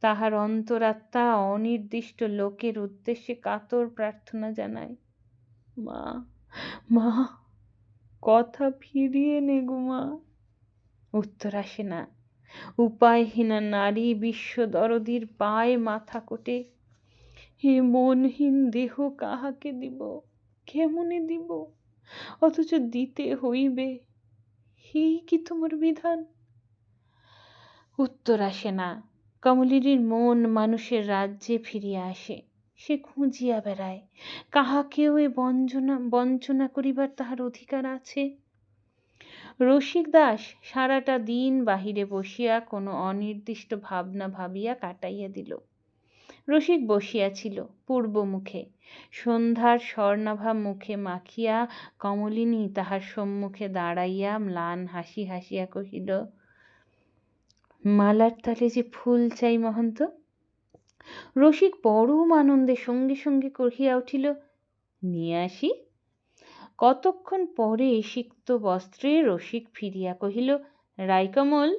তাহার অন্তরাত্মা অনির্দিষ্ট লোকের উদ্দেশ্যে কাতর প্রার্থনা জানায়, মা, মা, কথা ফিরিয়ে নে গো মা। উত্তর আসে না। উপায়হীনা নারী বিশ্বদরদীর পায়ে মাথা কোটে, হে মনহীন দেহ কাহাকে দিব, কেমনে দিব, অথচ দিতে হইবে, এই কি তোমার বিধান? উত্তর আসে না। কমলিনীর মন মানুষের রাজ্যে ফিরিয়া আসে। সে খুঁজিয়া বেড়ায়, কাহাকেও এ বঞ্চনা করিবার তাহার অধিকার আছে? রসিক দাস সারাটা দিন বাহিরে বসিয়া কোনো অনির্দিষ্ট ভাবনা ভাবিয়া কাটাইয়া দিল। রসিক বসিয়াছিল পূর্বমুখে, সন্ধ্যার স্বর্ণাভা মুখে মাখিয়া কমলিনী তাহার সম্মুখে দাঁড়াইয়া ম্লান হাসি হাসিয়া কহিল, মালার তলে যে ফুল চাই মহন্ত। রসিক পরম আনন্দে সঙ্গে সঙ্গে কহিয়া উঠিল, নিয়ে আসি। কতক্ষণ পরে সিক্ত বস্ত্রে রসিক ফিরিয়া কহিল, রাইকমল,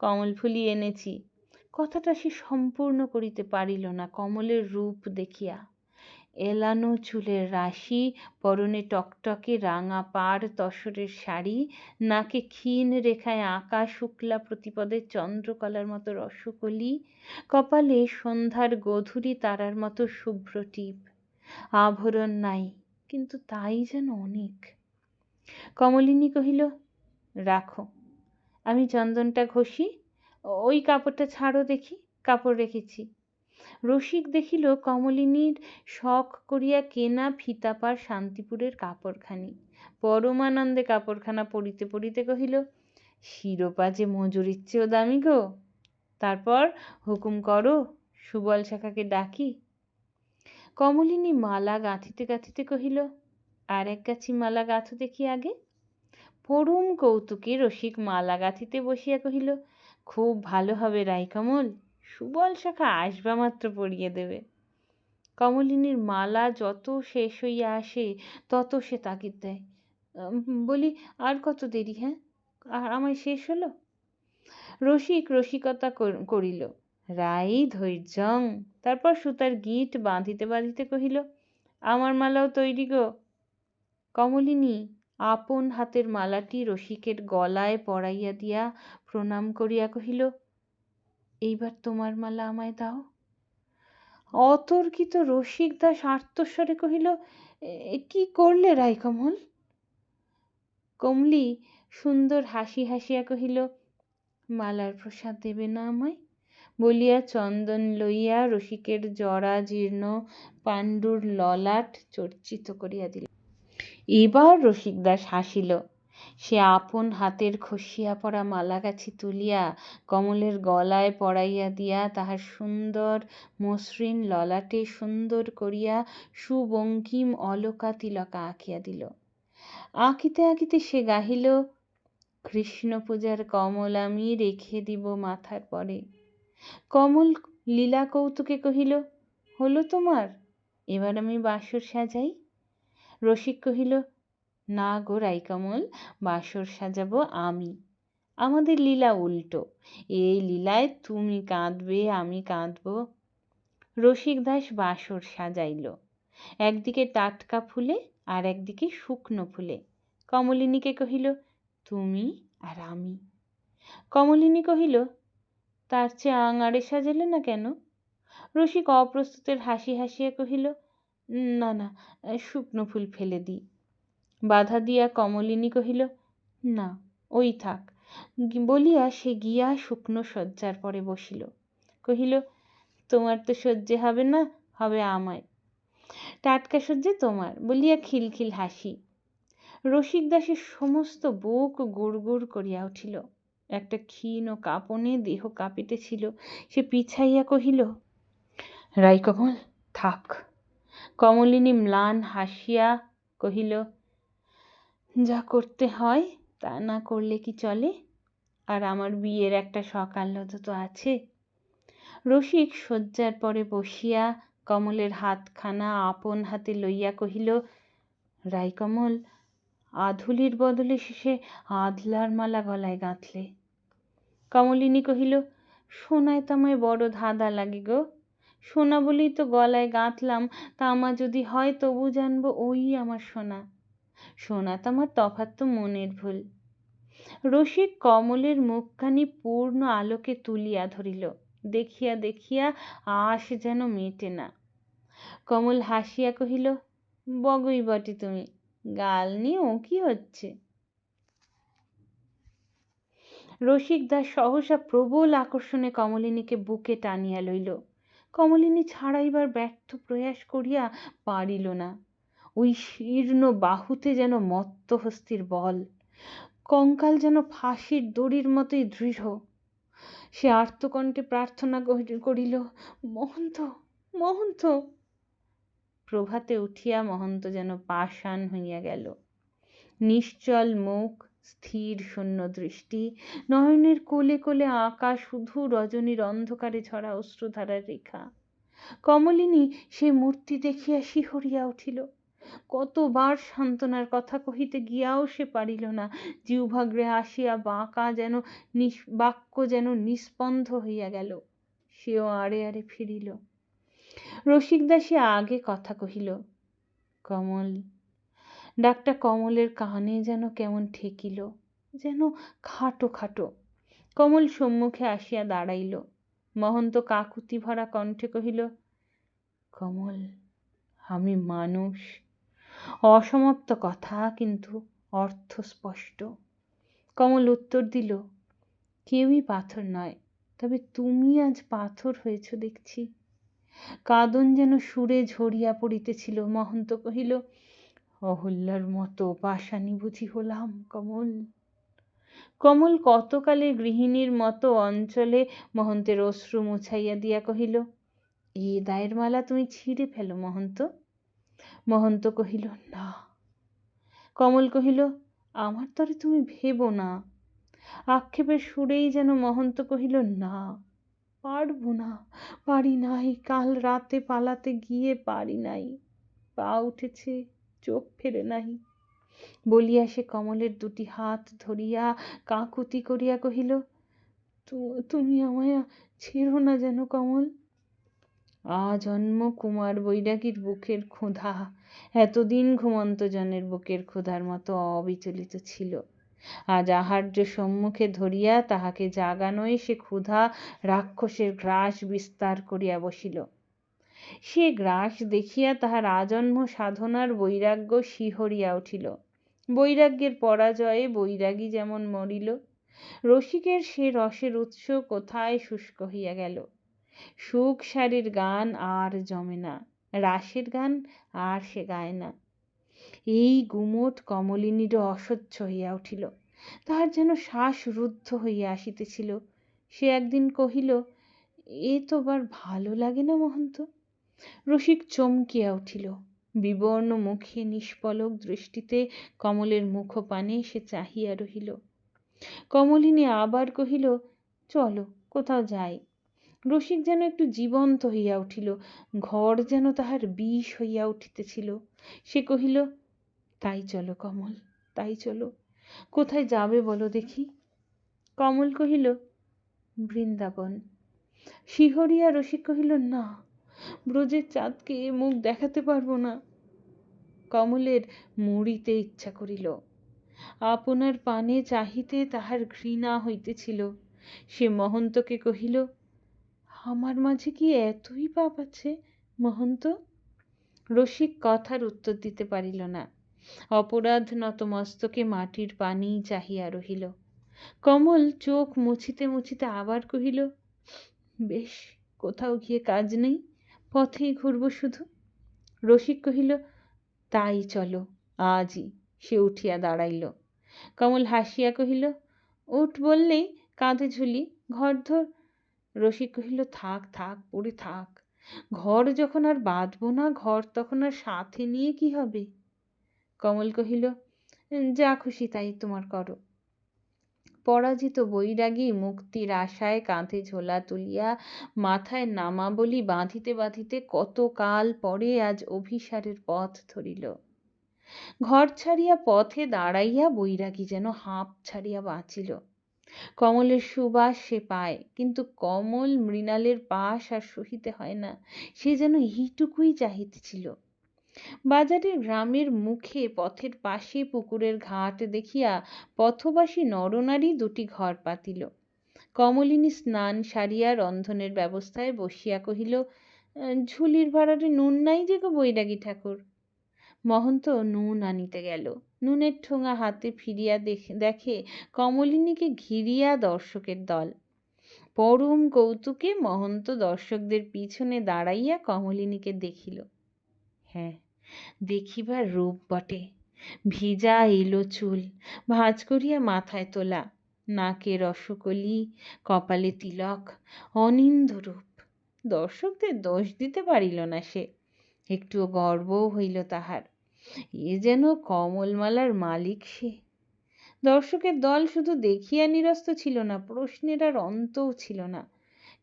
কমল ফুলি এনেছি। কথাটা সে সম্পূর্ণ করিতে পারিল না কমলের রূপ দেখিয়া। এলানো চুলের রাশি, পরনে টকটকে রাঙা পাড় তসরের শাড়ি, নাকে ক্ষীণ রেখায় আঁকা শুক্লা প্রতিপদের চন্দ্রকলার মতো রসকলি, কপালে সন্ধ্যার গধূলি তারার মতো শুভ্র টিপ। আভরণ নাই, কিন্তু তাই যেন অনেক। কমলিনী কহিল, রাখো, আমি চন্দনটা ঘষি। ওই কাপড়টা ছাড়ো দেখি, কাপড় রেখেছি। রসিক দেখিল কমলিনীর শখ করিয়া কেনা ফিতাপার শান্তিপুরের কাপড়খানি। পরমানন্দে কাপড়খানা পরিতে পরিতে কহিল, শিরোপা যে মজুরির চেয়েও দামি গো। তারপর হুকুম করো, সুবল শাখাকে ডাকি। কমলিনী মালা গাঁথিতে গাঁথিতে কহিল, আর এক গাছি মালা গাঁথো দেখি আগে। পরম কৌতুকে রসিক মালা গাঁথিতে বসিয়া কহিল, খুব ভালো হবে রাইকমল, সুবল শাখা আসবা মাত্র পরিয়ে দেবে। কমলিনীর মালা যত শেষ হইয়া আসে তত সে তাগিদ দেয়, বলি আর কত দেরি? হ্যাঁ, আমায় শেষ হলো। রসিক রসিকতা করিল, রাই ধৈর্যং। তারপর সুতার গিঁট বাঁধিতে বাঁধিতে কহিল, আমার মালাও তৈরি গো। কমলিনী আপন হাতের মালাটি রসিকের গলায় পরাইয়া দিয়া প্রণাম করিয়া কহিল, এইবার তোমার মালা আমায় দাও। অতর্কিত রসিক দাস আর্তস্বরে কহিল, কি করলে রাইকমল? কমলি সুন্দর হাসি হাসিয়া কহিল, মালার প্রসাদ দেবে না আমায়? বলিয়া চন্দন লইয়া রসিকের জরা জীর্ণ পাণ্ডুর ললাট চর্চিত করিয়া দিল। এবার রসিকদাস হাসিল। সে আপন হাতের খসিয়া পড়া মালাগাছি তুলিয়া কমলের গলায় পরাইয়া দিয়া তাহার সুন্দর মসৃণ ললাটে সুন্দর করিয়া সুবঙ্কিম অলকা তিলকা আঁকিয়া দিল। আঁকিতে আঁকিতে সে গাহিল, কৃষ্ণ পূজার কমল আমি রেখে দিব মাথার পরে। কমল লীলা কৌতুকে কহিল, হলো তোমার, এবার আমি বাসর সাজাই। রসিক কহিল, না গো রাইকমল, বাসর সাজাবো আমি। আমাদের লীলা উল্টো, এই লীলায় তুমি কাঁদবে, আমি কাঁদব। রসিক দাস বাসর সাজাইল, একদিকে টাটকা ফুলে আর একদিকে শুকনো ফুলে। কমলিনীকে কহিল, তুমি আর আমি। কমলিনী কহিল, তার চেয়ে আঙাড়ে সাজালে না কেন? রসিক অপ্রস্তুতের হাসি হাসিয়া কহিল, না না, শুকনো ফুল ফেলে দিই। বাধা দিয়া কমলিনী কহিল, না, ওই থাক। বলিয়া সে গিয়া শুকনো শয্যার পরে বসিল। কহিল, তোমার তো সহ্যে হবে না, হবে আমায়। টাটকা সহ্যে তোমার, বলিয়া খিলখিল হাসি। রসিক দাসের সমস্ত বুক গুড়গুড় করিয়া উঠিল। একটা ক্ষীণ কাঁপনে দেহ কাঁপিতেছিল। সে পিছাইয়া কহিল, রাইকমল, থাক। কমলিনী ম্লান হাসিয়া কহিল, যা করতে হয় তা না করলে কি চলে? আর আমার বিয়ের একটা সকাল্য তো আছে। রসিক শয্যার পরে বসিয়া কমলের হাতখানা আপন হাতে লইয়া কহিল, রাইকমল, আধুলির বদলে শেষে আধলার মালা গলায় গাঁথলে। কমলিনী কহিল, সোনায় তো আমায় বড় ধাঁধা লাগে গো। সোনা বলেই তো গলায় গাঁথলাম, তামা যদি হয় তবু জানবো ওই আমার সোনা। সোনা তামার তফাৎ তো মনের ভুল। রসিক কমলের মুখখানি পূর্ণ আলোকে তুলিয়া ধরিল, দেখিয়া দেখিয়া আশ যেন মেটে না। কমল হাসিয়া কহিল, বগই বটে তুমি, গাল নিয়ে ও কি হচ্ছে? রসিকদাস সহসা প্রবল আকর্ষণে কমলিনীকে বুকে টানিয়া লইল। কমলিনী ছাড়াইবার ব্যর্থ প্রয়াস করিয়া পারিল না। ওই শীর্ণ বাহুতে যেন মত্ত হস্তির বল, কঙ্কাল যেন ফাঁসির দড়ির মতোই দৃঢ়। সে আর্তকণ্ঠে প্রার্থনা করিল, মহন্ত, মহন্ত। প্রভাতে উঠিয়া মহন্ত যেন পাষাণ হইয়া গেল। নিশ্চল মুখ, স্থির শূন্য দৃষ্টি, নয়নের কোলে কোলে আঁকা শুধু রজনীর অন্ধকারে ঝরা অশ্রুধারার রেখা। কমলিনী সে মূর্তি দেখিয়া শিহরিয়া উঠিল। কতবার সান্ত্বনার কথা কহিতে গিয়াও সে পারিল না। জিহ্বাগ্রে আসিয়া বাক্য যেন নিস্পন্ধ হইয়া গেল। সেও আড়ে আড়ে ফিরিল। রসিকদাসী আগে কথা কহিল, কমল। ডাকটা কমলের কানে যেন কেমন ঠেকিল, যেন খাটো খাটো। কমল সম্মুখে আসিয়া দাঁড়াইল। মহন্ত কাকুতি ভরা কণ্ঠে কহিল, কমল, আমি মানুষ। অসমাপ্ত কথা, কিন্তু অর্থ স্পষ্ট। কমল উত্তর দিল, কেউই পাথর নয়, তবে তুমি আজ পাথর হয়েছ দেখছি। কাঁদন যেন সুরে ঝরিয়া পড়িতেছিল। মহন্ত কহিল, অহল্যার মতো পাষাণী বুঝি হলাম কমল? কমল কতকালে গৃহিণীর মতো অঞ্চলে মহন্তের অশ্রু মুছাইয়া দিয়া কহিল, এ দায়ের মালা তুমি ছিঁড়ে ফেলো মহন্ত। মহন্ত কহিল, না। কমল কহিল, আমার তরে তুমি ভেবো না। আক্ষেপের সুরেই যেন মহন্ত কহিল, না, পারবো না, পারি নাই। কাল রাতে পালাতে গিয়ে পারি নাই, পা উঠেছে, চোখ ফেরে নাই। বলিয়া সে কমলের দুটি হাত ধরিয়া কাকুতি করিয়া কহিল, তুমি আমায় ছেড়ো না যেন কমল। আজন্ম কুমার বৈরাগীর বুকের ক্ষুধা এতদিন ঘুমন্ত জনের বুকের ক্ষুধার মতো অবিচলিত ছিল। আজ আহার্য সম্মুখে ধরিয়া তাহাকে জাগানোয় সে ক্ষুধা রাক্ষসের গ্রাস বিস্তার করিয়া বসিল। সে গ্রাস দেখিয়া তাহার আজন্ম সাধনার বৈরাগ্য শিহরিয়া উঠিল। বৈরাগ্যের পরাজয়ে বৈরাগী যেমন মরিল, রসিকের সে রসের উৎস কোথায় শুষ্ক হইয়া গেল। সুখ সারির গান আর জমে না, রাসের গান আর সে গায় না। এই গুমোট কমলিনীরও অসহ্য হইয়া উঠিল। তাহার যেন শ্বাস রুদ্ধ হইয়া আসিতেছিল। সে একদিন কহিল, এ তোবার ভালো লাগে না মহন্ত? রসিক চমকিয়া উঠিল। বিবর্ণ মুখে নিষ্পলক দৃষ্টিতে কমলের মুখপানে সে চাহিয়া রহিল। কমলিনী আবার কহিল, চলো কোথাও যাই। রসিক যেন একটু জীবন্ত হইয়া উঠিল, ঘর যেন তাহার বিষ হইয়া উঠিতেছিল। সে কহিল, তাই চলো কমল, তাই চলো। কোথায় যাবে বলো দেখি? কমল কহিল, বৃন্দাবন। শিহরিয়া রসিক কহিল, না, ব্রজের চাঁদকে এ মুখ দেখাতে পারবো না। কমলের মরিতে ইচ্ছা করিল। আপনার পানে চাহিতে তাহার ঘৃণা হইতেছিল। সে মহন্তকে কহিল, আমার মাঝে কি এতই পাপ আছে মহন্ত? রসিক কথার উত্তর দিতে পারিল না। অপরাধ নত মস্তকে মাটির পানি চাহিয়া রহিল। কমল চোখ মুছিতে মুছিতে আবার কহিল, বেশ, কোথাও গিয়ে কাজ নেই, পথেই ঘুরব শুধু। রসিক কহিল, তাই চলো আজই। সে উঠিয়া দাঁড়াইল। কমল হাসিয়া কহিল, উঠ বললেই কাঁধে ঝুলি, ঘর ধর। রসিক কহিল, থাক থাক, পড়ে থাক। ঘর যখন আর বাঁধব না, ঘর তখন আর সাথে নিয়ে কি হবে? কমল কহিল, যা খুশি তাই তোমার করো। পরাজিত বৈরাগী মুক্তির আশায় কাঁধে ঝোলা তুলিয়া মাথায় নামাবলি বাঁধিতে বাঁধিতে কতকাল পরে আজ অভিসারের পথ ধরিল। ঘর ছাড়িয়া পথে দাঁড়াইয়া বৈরাগী যেন হাঁপ ছাড়িয়া বাঁচিল। কমলের সুবাস সে পায়, কিন্তু কমল মৃণালের পাশ আর সহিতে হয় না। সে যেন এইটুকুই চাহিতেছিল। বাজারের গ্রামের মুখে পথের পাশে পুকুরের ঘাট দেখিয়া পথবাসী নরনারী দুটি ঘর পাতিল। কমলিনী স্নান সারিয়া রন্ধনের ব্যবস্থায় বসিয়া কহিল, ঝুলির ভাড়ারে নুন নাই যে গো বৈরাগী ঠাকুর। মহন্ত নুন আনিতে গেল। নুনের ঠোঙা হাতে ফিরিয়া দেখে কমলিনীকে ঘিরিয়া দর্শকের দল। পরম কৌতুকে মহন্ত দর্শকদের পিছনে দাঁড়াইয়া কমলিনীকে দেখিল। হ্যাঁ, দেখিবার রূপ বটে। ভিজা এলো চুল, ভাঁজ করিয়া মাথায় তোলা, নাকে রসকলি, কপালে তিলক, অনিন্দ রূপ। দর্শকদের দোষ দিতে পারিল না সে। একটুও গর্বও হইল তাহার। এ যেন কমলমালার মালিক সে। দর্শকের দল শুধু দেখিয়া নিরস্ত ছিল না, প্রশ্নের আর অন্তও ছিল না।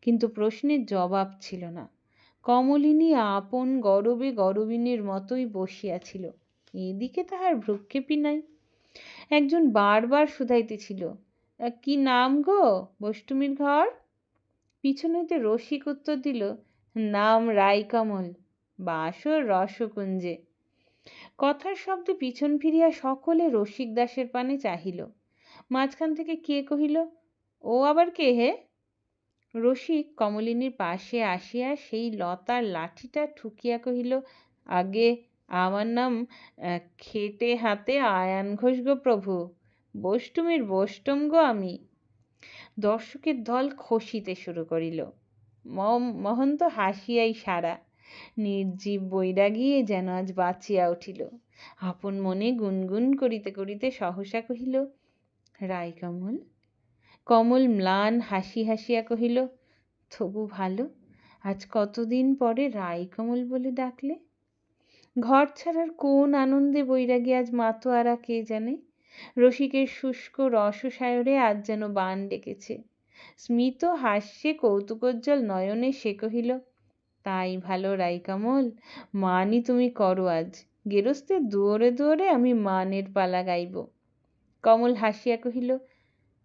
কিন্তু প্রশ্নের জবাব ছিল না। কমলিনী আপন গরবে গরবিনীর মতোই বসিয়াছিল। এদিকে তাহার ভ্রুক্ষেপই নাই। একজন বারবার শুধাইতেছিল, কি নাম গো বষ্টমীর ঘর? পিছন হইতে রসিক উত্তর দিল, নাম রায়কমল, বাসর রসকুঞ্জে। কথার শব্দে পিছন ফিরিয়া সকলে রসিক দাসের পানে চাহিল। মাঝখান থেকে কে কহিল, ও আবার কে হে? রসিক কমলিনীর পাশে আসিয়া সেই লতার লাঠিটা ঠুকিয়া কহিল, আগে আমার নাম খেটে হাতে আয়ান ঘোষ গো প্রভু, বষ্টমীর বষ্টম গো আমি। দর্শকের দল খসিতে শুরু করিল। মহন্ত হাসিয়াই সারা। নির্জীব বৈরাগী যেন আজ বাঁচিয়া উঠিল। আপন মনে গুনগুন করিতে করিতে সহসা কহিল, রায়কমল। কমল ম্লান হাসি হাসিয়া কহিল, তবু ভালো, আজ কতদিন পরে রায়কমল বলে ডাকলে। ঘর ছাড়ার কোন আনন্দে বৈরাগী আজ মাতোয়ারা কে জানে। রসিকের শুষ্ক রসসায়রে আজ যেন বান ডেকেছে। স্মিত হাস্যে কৌতুকোজ্জ্বল নয়নে সে কহিল, তাই ভালো রায়কমল, মানই তুমি করো আজ। গেরস্তের দুয়ারে দুয়ারে আমি মানের পালা গাইব। কমল হাসিয়া কহিল,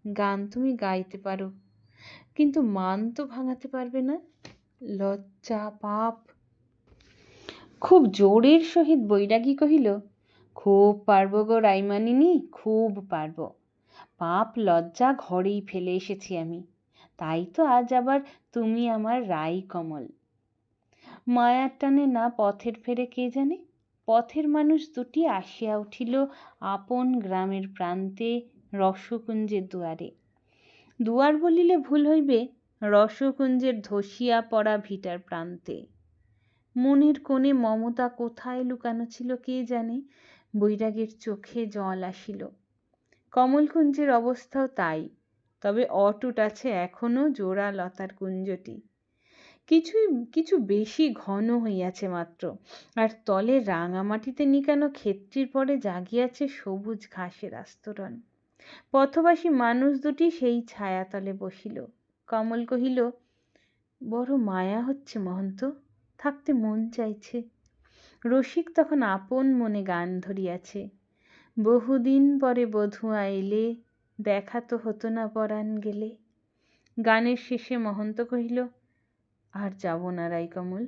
গান তুমি গাইতে পারো, কিন্তু মান তো ভাঙাতে পারবে না। লজ্জা পাপ। খুব জোরের সহিত বৈরাগী কহিল, খুব পারব গো রাইমানিনী, খুব পারব। পাপ লজ্জা ঘরেই ফেলে এসেছি আমি, তাই তো আজ আবার তুমি আমার রায়কমল। মায়ার টানে না পথের ফেরে কে জানে। পথের মানুষ দুটি আসিয়া উঠিল আপন গ্রামের প্রান্তে রসকুঞ্জের দুয়ারে। দুয়ার বলিলে ভুল হইবে, রসকুঞ্জের ধসিয়া পড়া ভিটার প্রান্তে। মনের কোণে মমতা কোথায় লুকানো ছিল কে জানে। বৈরাগীর চোখে জল আসিল। কমলকুঞ্জের অবস্থাও তাই, তবে অটুট আছে এখনো জোড়া লতার কুঞ্জটি। কিছু বেশি ঘন হইয়াছে মাত্র, আর তলে রাঙামাটিতে নিকানো ক্ষেত্রির পরে জাগিয়াছে সবুজ ঘাসের আস্তরণ। পথবাসী মানুষ দুটি সেই ছায়াতলে বসিল। কমল কহিল, বড় মায়া হচ্ছে মহন্ত, থাকতে মন চাইছে। রসিক তখন আপন মনে গান ধরিয়াছে, বহুদিন পরে বধূয়া এলে, দেখা তো হতো না পরাণ গেলে। গানের শেষে মহন্ত কহিল, আর যাব না রায়কমল।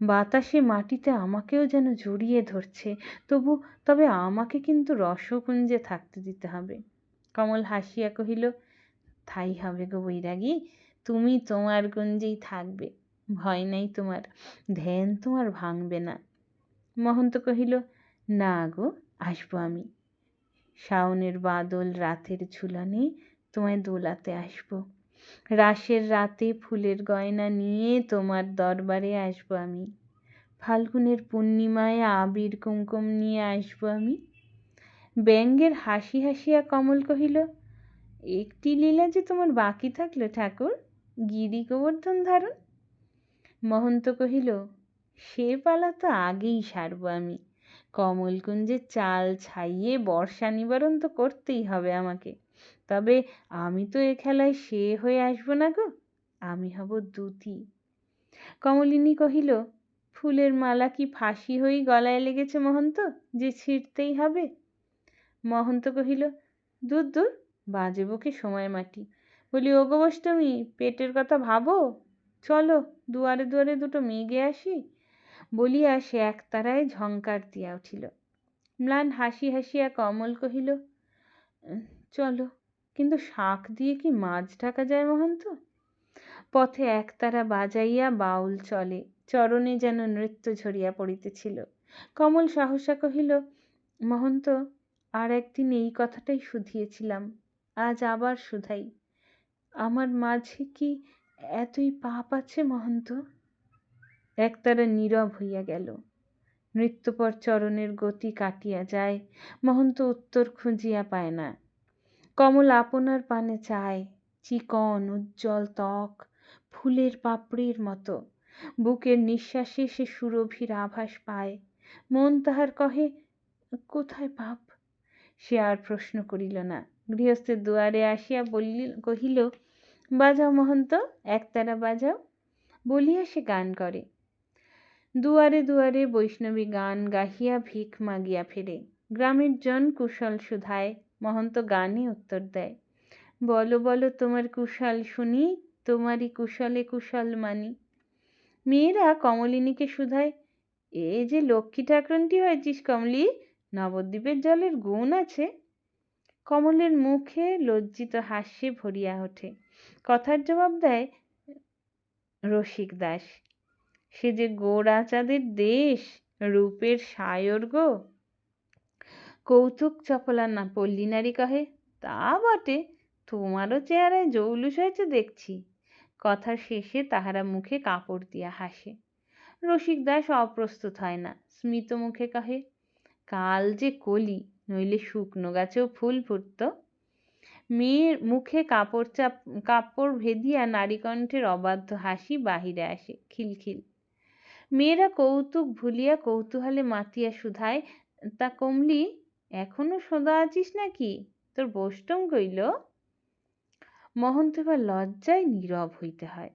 বাতাসে মাটিতে আমাকেও যেন জড়িয়ে ধরছে, তবে আমাকে কিন্তু রসকুঞ্জে থাকতে দিতে হবে। কমল হাসিয়া কহিল, তাই হবে গো বৈরাগী, তুমি তোমার কুঞ্জেই থাকবে, ভয় নাই তোমার, ধ্যান তোমার ভাঙবে না। মহন্ত কহিল, না গো, আসবো আমি। শাওনের বাদল রাতের ঝুলনে তোমায় দোলাতে আসবো। রাসের রাতে ফুলের গয়না নিয়ে তোমার দরবারে আসবো আমি। ফাল্গুনের পূর্ণিমায় আবির কুমকুম নিয়ে আসবো আমি। ব্যঙ্গের হাসি হাসিয়া কমল কহিল, একটি লীলা যে তোমার বাকি থাকলো ঠাকুর, গিরি গোবর্ধন ধারণ। মহন্ত কহিল, সে পালা তো আগেই সারবো আমি। কমলকুঞ্জের চাল ছাইয়ে বর্ষা নিবারণ তো করতেই হবে আমাকে, তবে আমি তো এ খেলায় সে হয়ে আসবো না গো, আমি হব দূতী। কমলিনী কহিল, ফুলের মালা কি ফাঁসি হয়েই গলায় লেগেছে মহন্ত, যে ছিঁড়তেই হবে? মহন্ত কহিল, দূর দূর, বাজে বকে সময় মাটি। বলি, ওগো অষ্টমী, পেটের কথা ভাবো, চলো দুয়ারে দুয়ারে দুটো মেঘে আসি। বলিয়া সে একতারায় ঝঙ্কার দিয়া উঠিল। ম্লান হাসি হাসিয়া কমল কহিল, চলো, কিন্তু শাঁখ দিয়ে কি মাছ ঢাকা যায় মহন্ত? পথে একতারা বাজাইয়া বাউল চলে, চরণে যেন নৃত্য ঝরিয়া পড়িতেছিল। কমল সহসা কহিল, মহন্ত, আর একদিন এই কথাটাই শুধিয়েছিলাম, আজ আবার শুধাই। আমার মাঝে কি এতই পাপ আছে মহন্ত? একতারা নীরব হইয়া গেল। নৃত্যপর চরণের গতি কাটিয়া যায়, মহন্ত উত্তর খুঁজিয়া পায় না। কমল আপনার পানে চায়, চিকন উজ্জ্বল ত্বক, ফুলের পাপড়ির মতো। বুকের নিঃশ্বাসে সে সুরভির আভাস পায়। মন তাহার কহে, কোথায় পাপ? সে আর প্রশ্ন করিল না। গৃহস্থের দুয়ারে আসিয়া কহিল, বাজাও মহন্ত, একতারা বাজাও। বলিয়া সে গান করে। দুয়ারে দুয়ারে বৈষ্ণবী গান গাহিয়া ভিখ মাগিয়া ফেরে। গ্রামের জন কুশল শুধায়, মহন্ত গানে উত্তর দেয়, বলো বলো তোমার কুশল শুনি, তোমারই কুশলে কুশল মানি। মেয়েরা কমলিনীকে শুধায়, এ যে লক্ষ্মী ঠাকুরনটি হয়েছিস কমলি, নবদ্বীপের জলের গুণ আছে। কমলের মুখে লজ্জিত হাস্যে ভরিয়া ওঠে। কথার জবাব দেয় রসিক দাস, সে যে গোরাচাঁদের দেশ, রূপের সায়র গো। কৌতুক চপলা না পল্লী নারী কহে, তা বটে, তোমারও চেহারায় জৌলুস হয়েছে দেখছি। কথার শেষে তাহারা মুখে কাপড় দিয়া হাসে। রসিক দাস অপ্রস্তুত হয় না, স্মিত মুখে কহে, কাল যে কলি, নইলে শুকনো গাছেও ফুল ফুটত। মেয়ের মুখে কাপড় ভেদিয়া নারীকণ্ঠের অবাধ্য হাসি বাহিরে আসে, খিলখিল। মেয়েরা কৌতুক ভুলিয়া কৌতূহলে মাতিয়া শুধায়, তা কমলি, এখনো সোদা আছিস নাকি? তোর বষ্টম কইল? মহন্ত এবার লজ্জায় নীরব হইতে হয়।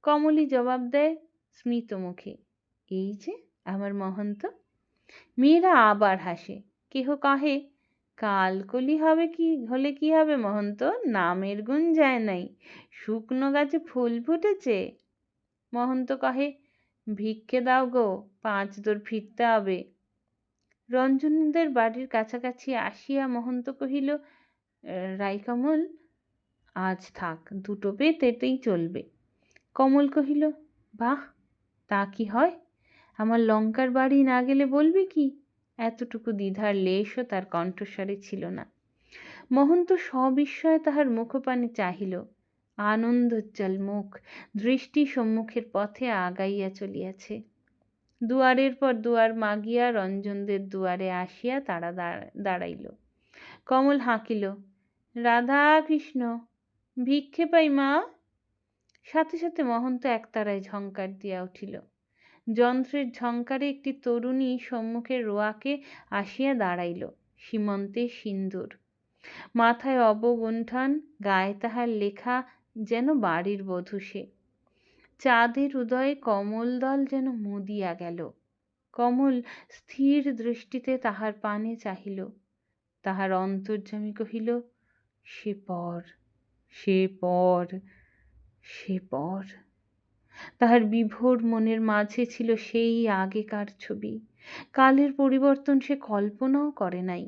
কমলি জবাব দেয় স্মিত মুখে, এই যে আমার মহন্ত। মেয়েরা আবার হাসে। কেহ কহে, কালকলি হলে কি হবে মহন্ত, নামের গুণ যায় নাই, শুকনো গাছে ফুল ফুটেছে। মহন্ত কহে, ভিক্ষে দাও গো, 5 দূর ফিরতে হবে। রঞ্জনদের বাড়ির কাছাকাছি আসিয়া মহন্ত কহিল, রাইকমল, আজ থাক, দুটো পেতেই চলবে। কমল কহিল, বাহ, তা কি হয়? আমার লঙ্কার বাড়ি না গেলে বলবি কি? এতটুকু দ্বিধার লেশও তার কণ্ঠস্বরে ছিল না। মহন্ত সবিস্ময়ে তাহার মুখপানে চাহিল। আনন্দোজ্জ্বল মুখ, দৃষ্টি সম্মুখের পথে আগাইয়া চলিয়াছে। দুয়ারের পর দুয়ার মাগিয়া রঞ্জনদের দুয়ারে আসিয়া তারা দাঁড়াইল। কমল হাঁকিল, রাধা কৃষ্ণ, ভিক্ষে পাই মা। সাথে সাথে মহন্ত একতারায় ঝঙ্কার দিয়া উঠিল। যন্ত্রের ঝঙ্কারে একটি তরুণী সম্মুখের রোয়াকে আসিয়া দাঁড়াইল। সীমন্তে সিন্দুর, মাথায় অবগুণ্ঠন, গায়ে তাহার লেখা যেন বাড়ির বধূ সে। চাঁদের উদয়ে কমল দল যেন মুদিয়া গেল। কমল স্থির দৃষ্টিতে তাহার পানে চাহিল। তাহার অন্তর্যামী কহিল, সে পর, সে পর, সে পর। তাহার বিভোর মনের মাঝে ছিল সেই আগেকার ছবি। কালের পরিবর্তন সে কল্পনাও করে নাই।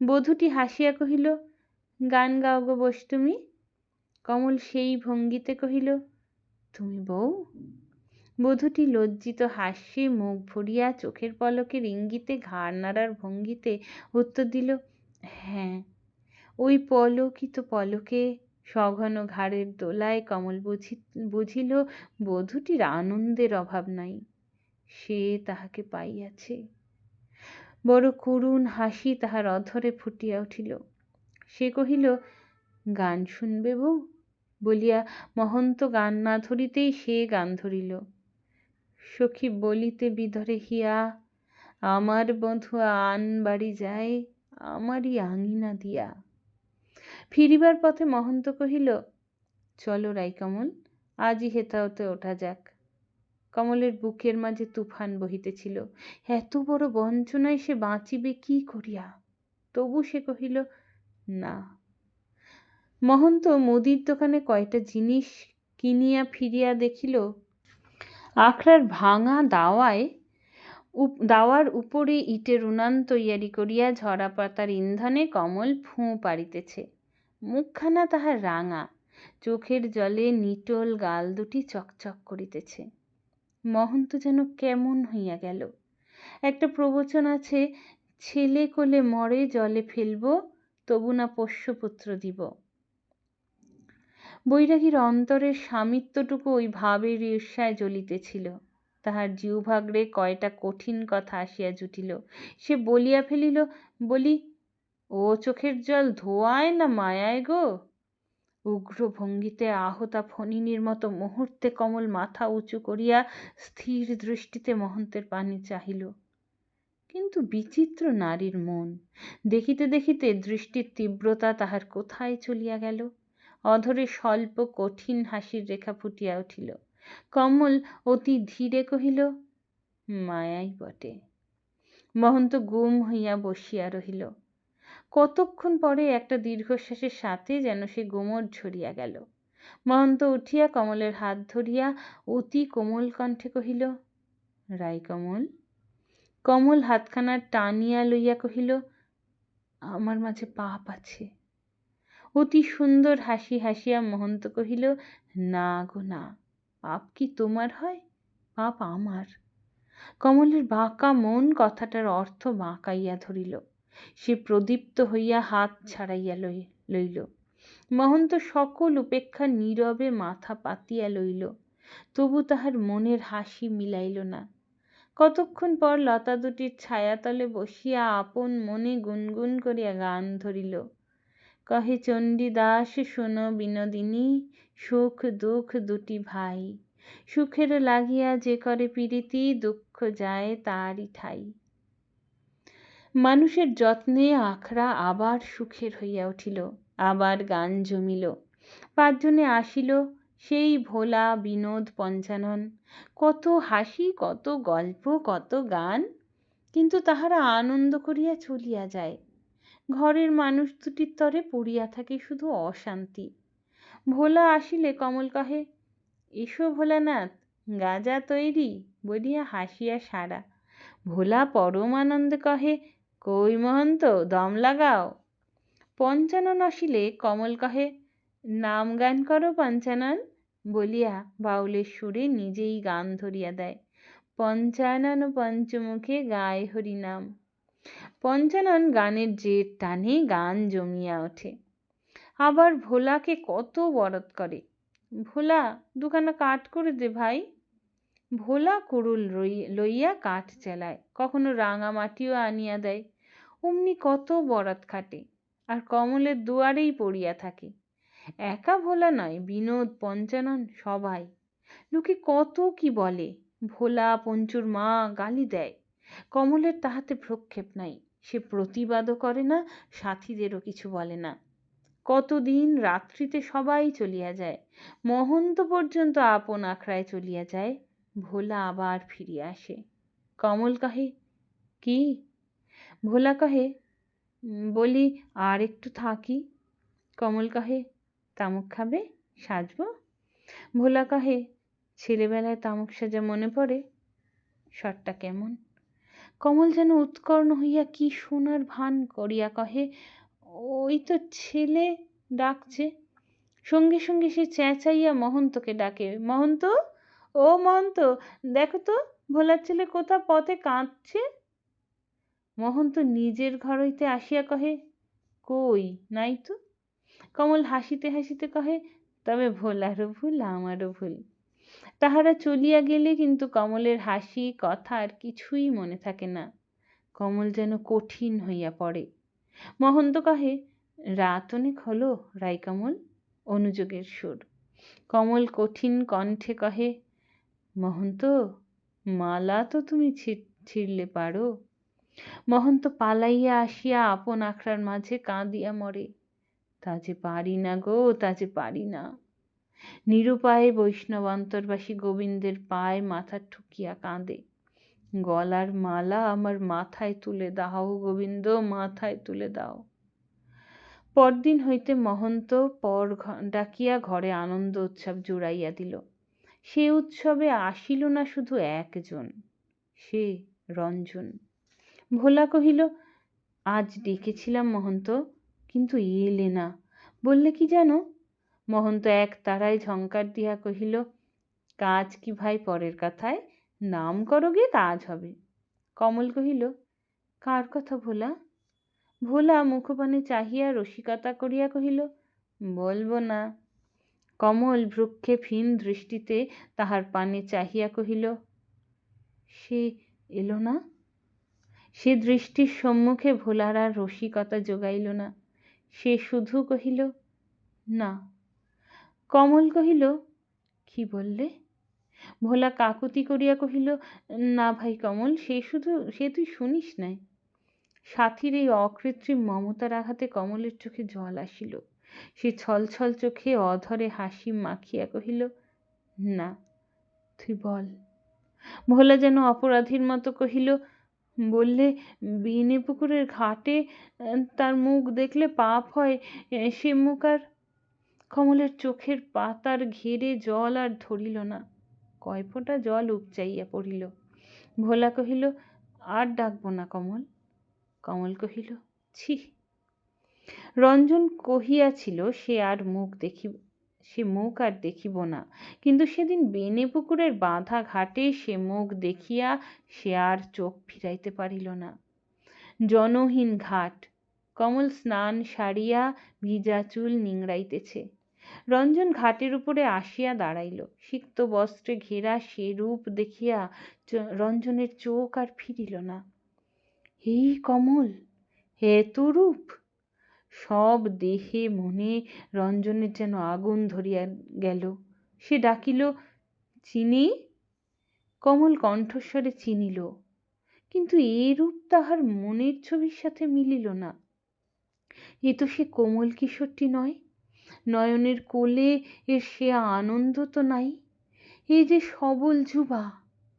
বধূটি হাসিয়া কহিল, গান গাও গো বষ্টমী। কমল সেই ভঙ্গিতে কহিল, তুমি বউ? বধূটি লজ্জিত হাস্যে মুখ ভরিয়া চোখের পলকের ইঙ্গিতে ঘাড় নাড়ার ভঙ্গিতে উত্তর দিল, হ্যাঁ। ওই পলকিত পলকে সঘন ঘাড়ের দোলায় কমল বুঝিল বধূটির আনন্দের অভাব নাই। সে তাহাকে পাইয়াছে। বড় করুণ হাসি তাহার অধরে ফুটিয়া উঠিল। সে কহিল, গান শুনবে বউ? বলিয়া মহন্ত গান না ধরিতেই সে গান ধরিল। সখী বলিতে বিধরে হিয়া, আমার বধূ আন বাড়ি যায় আমারই আঙিনা দিয়া। ফিরিবার পথে মহন্ত কহিল, চলো রাইকমল, আজই হেথাওতে ওঠা যাক। কমলের বুকের মাঝে তুফান বহিতেছিল। এত বড় বঞ্চনায় সে বাঁচিবে কি করিয়া? তবু সে কহিল, না। মহন্ত মুদির দোকানে কয়টা জিনিস কিনিয়া ফিরিয়া দেখিল, আখড়ার ভাঙা দাওয়ার উপরে ইটের উনান তৈয়ারি করিয়া ঝরা পাতার ইন্ধনে কমল ফুঁ পাড়িতেছে। মুখখানা তাহার রাঙা, চোখের জলে নিটোল গাল দুটি চকচক করিতেছে। মহন্ত যেন কেমন হইয়া গেল। একটা প্রবচন আছে, ছেলে কোলে মরে জলে ফেলব, তবু না পোষ্যপুত্র দিব। বৈরাগীর অন্তরের স্বামিত্বটুকু ওই ভাবের ঈর্ষায় জ্বলিতেছিল। তাহার জিহ্বাগ্রে কয়টা কঠিন কথা আসিয়া জুটিল। সে বলিয়া ফেলিল, বলি, ও চোখের জল ধোয়ায় না মায়ায় গো? উগ্র ভঙ্গিতে আহতা ফণিনীর মতো মুহূর্তে কমল মাথা উঁচু করিয়া স্থির দৃষ্টিতে মহন্তের পানে চাহিল। কিন্তু বিচিত্র নারীর মন, দেখিতে দেখিতে দৃষ্টির তীব্রতা তাহার কোথায় চলিয়া গেল। অধরে স্বল্প কঠিন হাসির রেখা ফুটিয়া উঠিল। কমল অতি ধীরে কহিল, মায়াই বটে। মহন্ত গুম হইয়া বসিয়া রহিল। কতক্ষণ পরে একটা দীর্ঘশ্বাসের সাথে যেন সে গোমর ঝরিয়া গেল। মহন্ত উঠিয়া কমলের হাত ধরিয়া অতি কোমল কণ্ঠে কহিল, রাইকমল। কমল হাতখানা টানিয়া লইয়া কহিল, আমার মাঝে পাপ আছে। অতি সুন্দর হাসি হাসিয়া মহন্ত কহিল, না গো না, পাপ কি তোমার হয়? পাপ আমার। কমলের বাঁকা মন কথাটার অর্থ বাঁকাইয়া ধরিল। সে প্রদীপ্ত হইয়া হাত ছাড়াইয়া লইল। মহন্ত সকল উপেক্ষা নীরবে মাথা পাতিয়া লইল। তবু তাহার মনের হাসি মিলাইল না। কতক্ষণ পর লতা দুটির ছায়াতলে বসিয়া আপন মনে গুনগুন করিয়া গান ধরিল। কহে চণ্ডীদাস শোনো বিনোদিনী, সুখ দুঃখ দুটি ভাই, সুখের লাগিয়া যে করে পীড়িতি, দুঃখ যায় তারই ঠাই। মানুষের যত্নে আখড়া আবার সুখের হইয়া উঠিল, আবার গান জমিল। পাঁচজনে আসিল, সেই ভোলা, বিনোদ, পঞ্চানন। কত হাসি, কত গল্প, কত গান, কিন্তু তাহারা আনন্দ করিয়া চলিয়া যায়। ঘরের মানুষ দুটির তরে পড়িয়া থাকে শুধু অশান্তি। ভোলা আসিলে কমল কহে, এসো ভোলানাথ, গাঁজা তৈরি, বলিয়া হাসিয়া সারা। ভোলা পরম আনন্দে কহে, কই মহন্ত, দম লাগাও। পঞ্চানন আসিলে কমল কহে, নাম গান করো পঞ্চানন, বলিয়া বাউলের সুরে নিজেই গান ধরিয়া দেয়। পঞ্চানন পঞ্চমুখে গায় হরিনাম। পঞ্চানন গানের জের টানে গান জমিয়া ওঠে। আবার ভোলাকে কত বরদ করে, ভোলা দুখানা কাঠ করে দে ভাই। ভোলা কুড়ুল লইয়া কাঠ চালায়, কখনো রাঙা মাটিও আনিয়া দেয়। অমনি কত বরাত খাটে, আর কমলের দুয়ারেই পড়িয়া থাকে। একা ভোলা নয়, বিনোদ, পঞ্চানন সবাই। লোকে কত কি বলে, ভোলা পঞ্চুর মা গালি দেয়। কমলের তাহাতে ভ্রক্ষেপ নাই। সে প্রতিবাদও করে না, সাথীদেরও কিছু বলে না। কতদিন রাত্রিতে সবাই চলিয়া যায়, মহন্ত পর্যন্ত আপন আখড়ায় চলিয়া যায়। ভোলা আবার ফিরিয়া আসে। কমল কহে, কি? ভোলা কহে, বলি আর একটু থাকি। কমল কহে, তামুক খাবে, সাজবো? ভোলা কহে, ছেলেবেলায় তামুক সাজা মনে পড়ে, শটটা কেমন? কমল যেন উৎকর্ণ হইয়া কি শোনার ভান করিয়া কহে, ওই তো ছেলে ডাকছে। সঙ্গে সঙ্গে সে চেঁচাইয়া মহন্তকে ডাকে, মহন্ত, ও মহন্ত, দেখো তো ভোলার ছেলে কোথা পথে কাঁদছে। মহন্ত নিজের ঘর হইতে আসিয়া কহে, কই, নাই তো। কমল হাসিতে হাসিতে কহে, তবে ভোলারও ভুল, আমারও ভুল। তাহারা চলিয়া গেলে কিন্তু কমলের হাসি, কথা আর কিছুই মনে থাকে না। কমল যেন কঠিন হইয়া পড়ে। মহন্ত কহে, রাত অনেক হলো রাইকমল, অনুযোগের সুর। কমল কঠিন কণ্ঠে কহে, মহন্ত, মালা তো তুমি ছিঁড়লে পারো, মহন্ত পালাইয়া আসিয়া আপন আখড়ার মাঝে কাঁদিয়া মরে। তা যে পারি না গো, তা যে পারি না। নিরুপায়ে বৈষ্ণব অন্তর্বাসী গোবিন্দের পায়ে মাথা ঠুকিয়া কাঁদে। গলার মালা আমার মাথায় তুলে দাও গোবিন্দ, মাথায় তুলে দাও। পরদিন হইতে মহন্ত পর ডাকিয়া ঘরে আনন্দ উৎসব জুড়াইয়া দিল। সে উৎসবে আসিল না শুধু একজন, সে রঞ্জন। ভোলা কহিল, আজ ডেকেছিলাম মহন্ত, কিন্তু এলে না, বললে কি জানো? মহন্ত এক তারায় ঝঙ্কার দিয়া কহিল, কাজ কি ভাই পরের কথায়, নাম করো গে কাজ হবে। কমল কহিল, কার কথা ভোলা? ভোলা মুখপানে চাহিয়া রসিকতা করিয়া কহিল, বলবো না। কমল ভ্রূক্ষেপহীন দৃষ্টিতে তাহার পানে চাহিয়া কহিল, সে এলো না? সে দৃষ্টির সম্মুখে ভোলার আর রসিকতা জোগাইল না। সে শুধু কহিল, না। কমল কহিল, কি বললে? ভোলা কাকুতি করিয়া কহিল, না ভাই কমল, সে তুই শুনিস নাই। সাথীর এই অকৃত্রিম মমতার আঘাতে কমলের চোখে জল আসিল। সে ছলছল চোখে অধরে হাসি মাখিয়া কহিল, না, তুই বল। ভোলা যেন অপরাধীর মতো কহিল, বললে বেনে পুকুরের ঘাটে তার মুখ দেখলে পাপ হয়, সে মুখ আর। কমলের চোখের পাতার ঘেরে জল আর ধরিল না, কয় ফোঁটা জল উপচাইয়া পড়িল। ভোলা কহিল, আর ডাকবো না কমল। কমল কহিল, ছি। রঞ্জন কহিয়াছিল সে মুখ আর দেখিব না, কিন্তু সেদিন বেনে পুকুরের বাঁধা ঘাটে সে মুখ দেখিয়া সে আর চোখ ফিরাইতে পারিল না। জনহীন ঘাট। কমল স্নান সারিয়া ভিজা চুল নিংড়াইতেছে। রঞ্জন ঘাটের উপরে আসিয়া দাঁড়াইল। সিক্ত বস্ত্রে ঘেরা সে রূপ দেখিয়া রঞ্জনের চোখ আর ফিরিল না। এই কমল, এত রূপ! সব দেহে মনে রঞ্জনের যেন আগুন ধরিয়া গেল। সে ডাকিল, চিনি। কমল কণ্ঠস্বরে চিনিল, কিন্তু এ রূপ তাহার মনের ছবির সাথে মিলিল না। এ তো সে কোমল কিশোরটি নয়। নয়নের কোলে এর সে আনন্দ তো নাই। এই যে সবল যুবা,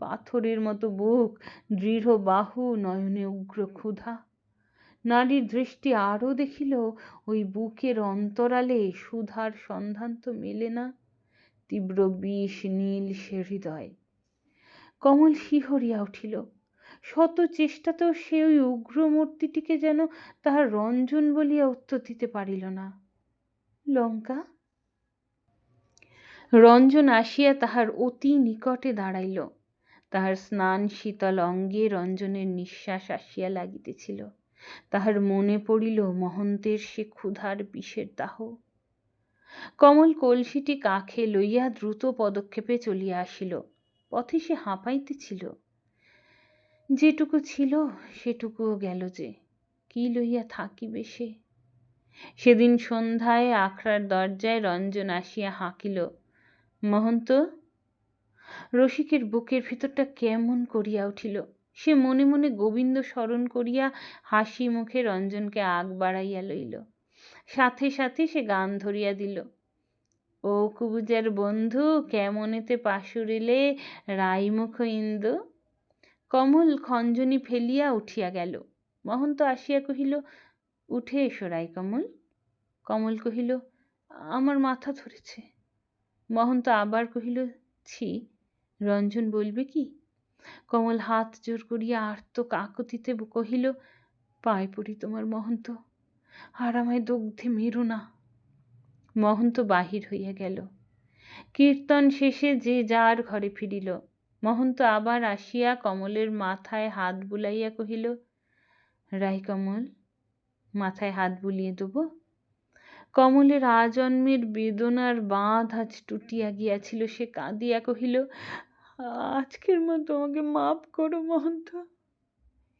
পাথরের মতো বুক, দৃঢ় বাহু, নয়নে উগ্র ক্ষুধা। নারীর দৃষ্টি আরও দেখিল, ওই বুকের অন্তরালে সুধার সন্ধান তো মেলে না। তীব্র বিষ নীল সে হৃদয়। কমল শিহরিয়া উঠিল। শত চেষ্টাতেও সে ওই উগ্র মূর্তিটিকে যেন তাহার রঞ্জন বলিয়া উত্তর দিতে পারিল না। লঙ্কা? রঞ্জন আসিয়া তাহার অতি নিকটে দাঁড়াইল। তাহার স্নান শীতল অঙ্গে রঞ্জনের নিঃশ্বাস আসিয়া লাগিতেছিল। তাহার মনে পড়িল মহন্তের সে ক্ষুধার বিষের দাহ। কমল কলসিটি কাখে লইয়া দ্রুত পদক্ষেপে চলিয়া আসিল। পথে সে হাঁপাইতেছিল। যেটুকু ছিল সেটুকুও গেল যে, কি লইয়া থাকিবে সে? সেদিন সন্ধ্যায় আখড়ার দরজায় রঞ্জন আসিয়া হাঁকিল, মহন্ত। রসিকের বুকের ভিতরটা কেমন করিয়া উঠিল। সে মনে মনে গোবিন্দ স্মরণ করিয়া হাসি মুখে রঞ্জনকে আগ বাড়াইয়া লইল। সাথে সাথে সে গান ধরিয়া দিল, ও কুবুজার বন্ধু কেমনেতে পাশুরিলে রাইমুখ ইন্দু। কমল খঞ্জনি ফেলিয়া উঠিয়া গেল। মহন্ত আসিয়া কহিল, উঠে এসো রাইকমল। কমল কহিল, আমার মাথা ধরেছে। মহন্ত আবার কহিল, ছি, রঞ্জন বলবে কি? কমল হাত জোর করিয়া আর্ত কাকুতিতে কহিল, পায়ে পড়ি তোমার মহন্ত, আর আমায় দগ্ধে মেরো না। মহন্ত বাহির হইয়া গেল। কীর্তন শেষে যে যার ঘরে ফিরিল। মহন্ত আবার আসিয়া কমলের মাথায় হাত বুলাইয়া কহিল, রাইকমল, মাথায় হাত বুলিয়ে দেব? কমলের আজন্মের বেদনার বাঁধ আজ টুটিয়া গিয়াছিল। সে কাঁদিয়া কহিল, আজকের মতো আমাকে মাপ করো মহন্ত,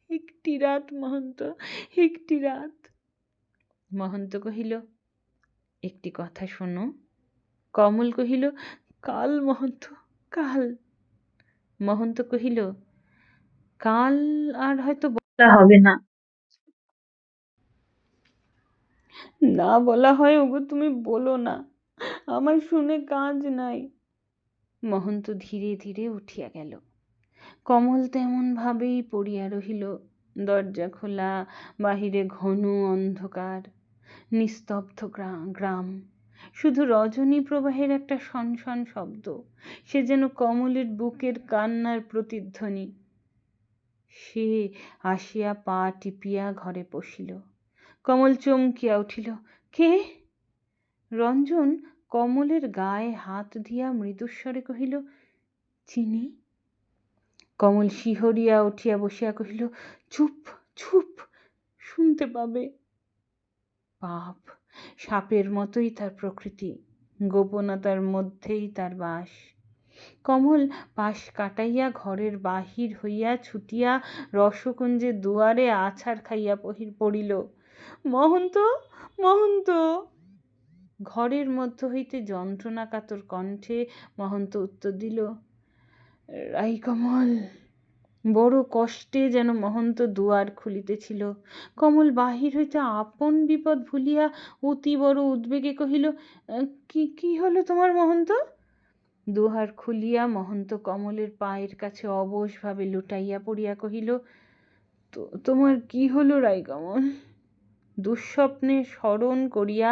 একটি রাত মহন্ত, একটি রাত। মহন্ত কহিল, একটি কথা শোনো। কমল কহিল, কাল মহন্ত, কাল। মহন্ত কহিল, কাল আর হয়তো তা হবে না। না বলা হয় ওগো, তুমি বলো না, আমার শুনে কাজ নাই। মহন্ত ধীরে ধীরে উঠিয়া গেল। কমল তেমন ভাবেই পড়িয়া রহিল। দরজা খোলা, বাহিরে ঘন অন্ধকার, নিস্তব্ধ গ্রাম, শুধু রজনী প্রবাহের একটা শনশন শব্দ, সে যেন কমলের বুকের কান্নার প্রতিধ্বনি। সে আসিয়া পা টিপিয়া ঘরে পশিল। কমল চমকিয়া উঠিল। কে? রঞ্জন কমলের গায়ে হাত দিয়া মৃদুস্বরে কহিল, চিনি। কমল শিহরিয়া উঠিয়া বসিয়া কহিল, চুপ চুপ, শুনতে পাবে। পাপ, সাপের মতোই তার প্রকৃতি, গোপনতার মধ্যেই তার বাস। কমল পাশ কাটাইয়া ঘরের বাহির হইয়া ছুটিয়া রসকুঞ্জের দুয়ারে আছাড় খাইয়া পড়িল, মহন্ত, মহন্ত। ঘরের মধ্য হইতে যন্ত্রণা কাতর কণ্ঠে মহন্ত উত্তর দিল, রাইকমল। বড় কষ্টে যেন মহন্ত দুয়ার খুলিতেছিল। কমল বাহির হইতে আপন বিপদ ভুলিয়া অতি বড় উদ্বেগে কহিল, কি কি হলো তোমার মহন্ত? দুয়ার খুলিয়া মহন্ত কমলের পায়ের কাছে অবশ ভাবে লুটাইয়া পড়িয়া কহিল, তোমার কি হলো রাইকমল? দুঃস্বপ্নে স্মরণ করিয়া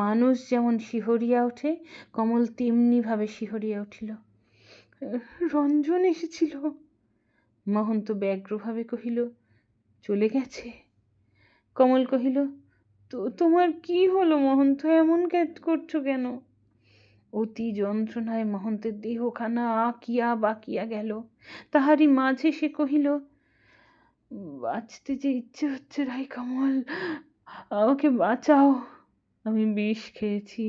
মানুষ যেমন শিহরিয়া ওঠে, কমল তেমনি ভাবে শিহরিয়া উঠিল। রঞ্জন এসেছিল। মহন্ত ব্যগ্রভাবে কহিল, চলে গেছে? কমল কহিল, তোমার কি হলো মহন্ত, এমন করছো কেন? অতি যন্ত্রণায় মহন্তের দেহখানা আঁকিয়া বাকিয়া গেল। তাহারই মাঝে সে কহিল, বাঁচতে যে ইচ্ছে হচ্ছে রাইকমল, আমাকে বাঁচাও, আমি বিষ খেয়েছি।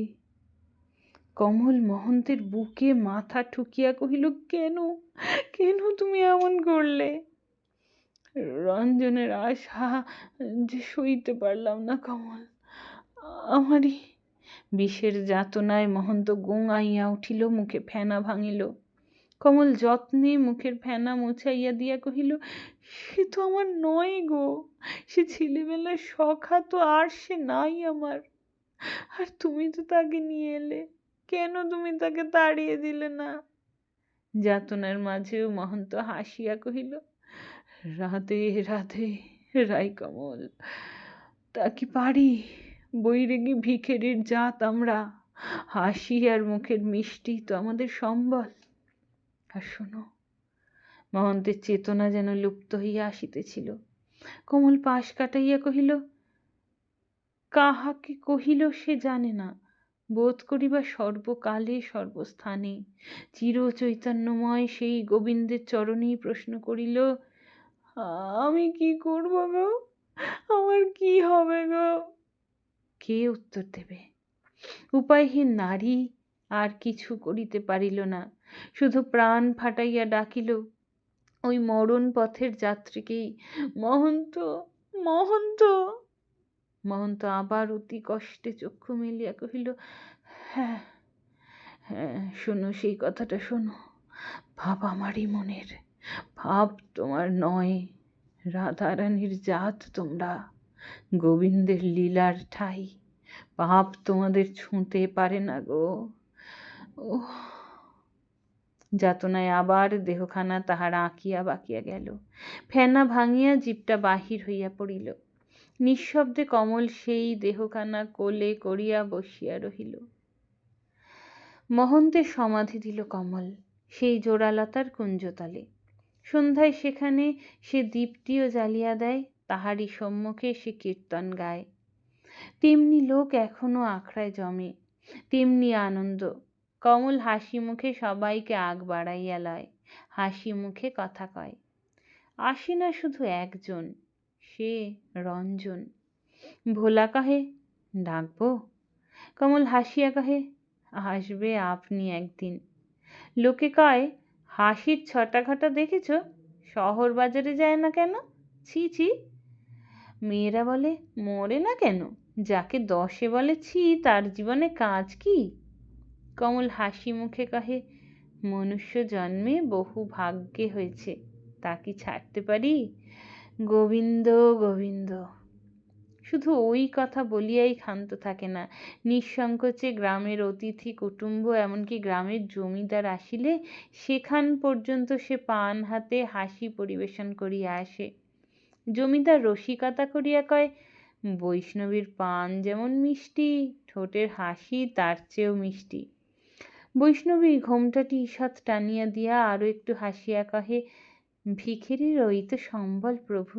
কমল মহন্তের বুকে মাথা ঠুকিয়া কহিল, কেন কেন তুমি এমন করলে? রঞ্জনের আশা যে সইতে পারলাম না কমল, আমারই। বিষের যাতনায় মহন্ত গোঙাইয়া উঠিল, মুখে ফেনা ভাঙিল। কমল যত্নে মুখের ফেনা মুছাইয়া দিয়া কহিল, সে তো আমার নয় গো, সে ছেলেবেলার সখা তো আর সে নাই আমার। আর তুমি তো তাকে নিয়ে এলে, কেন তুমি তাকে তাড়িয়ে দিলে না? যাতনার মাঝেও মহন্ত হাসিয়া কহিল, রাধে রাধে রাইকমল, তা কি পারি? বৈরাগী ভিখেরির জাত আমরা, হাসি আর মুখের মিষ্টি তো আমাদের সম্বল। আর শোনো। মহন্তের চেতনা যেন লুপ্ত হইয়া আসিতেছিল। কমল পাশ কাটাইয়া কহিল, কাহাকে কহিল সে জানে না, বোধ করিবা সর্বকালে সর্বস্থানে চির চৈতন্যময় সেই গোবিন্দের চরণেই প্রশ্ন করিল, আমি কি করব গো, আমার কি হবে গো? কে উত্তর দেবে? উপায়হীন নারী আর কিছু করিতে পারিল না, শুধু প্রাণ ফাটাইয়া ডাকিল ওই মরণ পথের যাত্রীকেই, মহন্ত, মহন্ত। মহন্ত আবার অতি কষ্টে চক্ষু মেলিয়া কহিল, হ্যাঁ হ্যাঁ, শোনো, সেই কথাটা শোনো। ভাব আমারই মনের, ভাব তোমার নয়। রাধারানীর জাত তোমরা, গোবিন্দের লীলার ঠাই, পাপ তোমাদের ছুঁতে পারে না গো। ও, যাতনায় আবার দেহখানা তাহার আঁকিয়া বাকিয়া গেল। ফেনা ভাঙিয়া জিভটা বাহির হইয়া পড়িল। নিঃশব্দে কমল সেই দেহখানা কোলে করিয়া বসিয়া রহিল। মহন্তের সমাধি দিল কমল সেই জোড়ালতার কুঞ্জতলে। সন্ধ্যায় সেখানে সে দীপটিও জ্বালিয়া দেয়, তাহারই সম্মুখে সে কীর্তন গায়। তেমনি লোক এখনো আখড়ায় জমে, তেমনি আনন্দ। কমল হাসি মুখে সবাইকে আগ বাড়াইয়া লয়, হাসি মুখে কথা কয়। আসে না শুধু একজন, সে রঞ্জন। ভোলা কহে, ডাকবো? কমল হাসিয়া কহে, আসবে আপনি একদিন। লোকে কয়, হাসির ছটাঘটা দেখেছ? শহর বাজারে যায় না কেন? ছি ছি। মেয়েরা বলে, মরে না কেন? যাকে 10 বলে ছি, তার জীবনে কাজ কি? কমল হাসি মুখে কহে, মনুষ্য জন্মে বহু ভাগ্যে হয়েছে, তা কি ছাড়তে পারি? গোবিন্দ গোবিন্দ। শুধু ওই কথা বলিয়াই ক্ষান্ত থাকে না। নিঃসংকোচে গ্রামের অতিথি কুটুম্ব এমনকি গ্রামের জমিদার আসিলে সেখান পর্যন্ত সে পান হাতে হাসি পরিবেশন করিয়া আসে। জমিদার রসিকতা করিয়া কয়, বৈষ্ণবীর পান যেমন মিষ্টি, ঠোঁটের হাসি তার চেয়েও মিষ্টি। বৈষ্ণবী ঘোমটাটি ঈষৎ টানিয়া দিয়া আরো একটু হাসিয়া কহে, ভিখিরির ওই তো সম্বল প্রভু।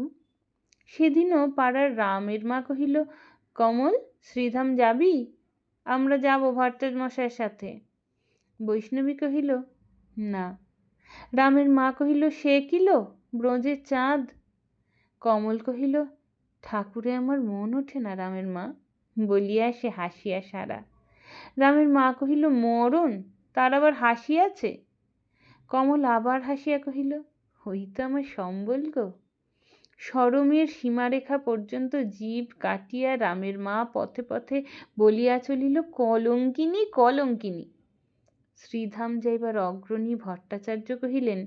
সেদিনও পাড়ার রামের মা কহিল, কমল, শ্রীধাম যাবি? আমরা যাব ভট্টাচ মশাইয়ের সাথে। বৈষ্ণবী কহিল, না। রামের মা কহিল, সে কিলো, ব্রজের চাঁদ। কমল কহিল, ঠাকুরে আমার মন ওঠে না রামের মা, বলিয়া সে হাসিয়া সারা। রামের মা কহিল, মরণ, তার আবার হাসি আছে? কমল আবার হাসিয়া কহিল, ওই তো আমার সম্বল গো। শরমের সীমারেখা পর্যন্ত জিভ কাটিয়া রামের মা পথে পথে বলিয়া চলিল, কলঙ্কিনী কলঙ্কিনী। শ্রীধাম যাইবার অগ্রণী ভট্টাচার্য কহিলেন,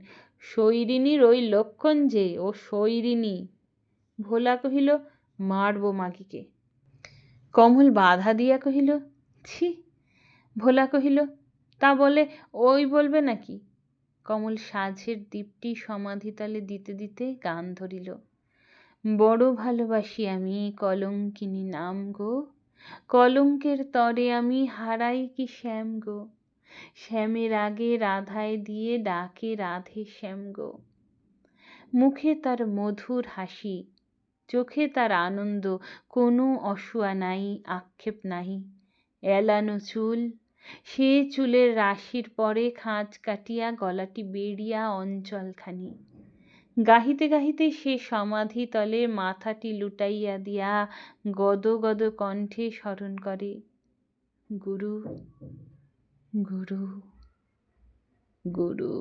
শৈরিনীর ওই লক্ষণ যে, ও শৈরিনী। ভোলা কহিল, মারবো মাগিকে। কমল বাধা দিয়া কহিল, ছি। ভোলা কহিল, তা বলে ওই বলবে নাকি? কমল সাঝের দীপটি সমাধিতলে দিতে দিতে গান ধরিল, বড় ভালোবাসি আমি কলঙ্কিনী নাম গো, কলঙ্কের তরে আমি হারাই কি শ্যাম গো, শ্যামের আগে রাধায় দিয়ে ডাকে রাধে শ্যাম গো। মুখে তার মধুর হাসি, চোখে তার আনন্দ, কোনো অসুয়া নাই, আক্ষেপ নাহি। এলানো চুল, সে চুলের রাশির পরে খাঁজ কাটিয়া গলাটি বেড়িয়া অঞ্চলখানি। গাহিতে গাহিতে সে সমাধি তলে মাথাটি লুটাইয়া দিয়া গদ গদ কণ্ঠে স্মরণ করে, গুরু গুরু গুরু।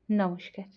নমস্কার।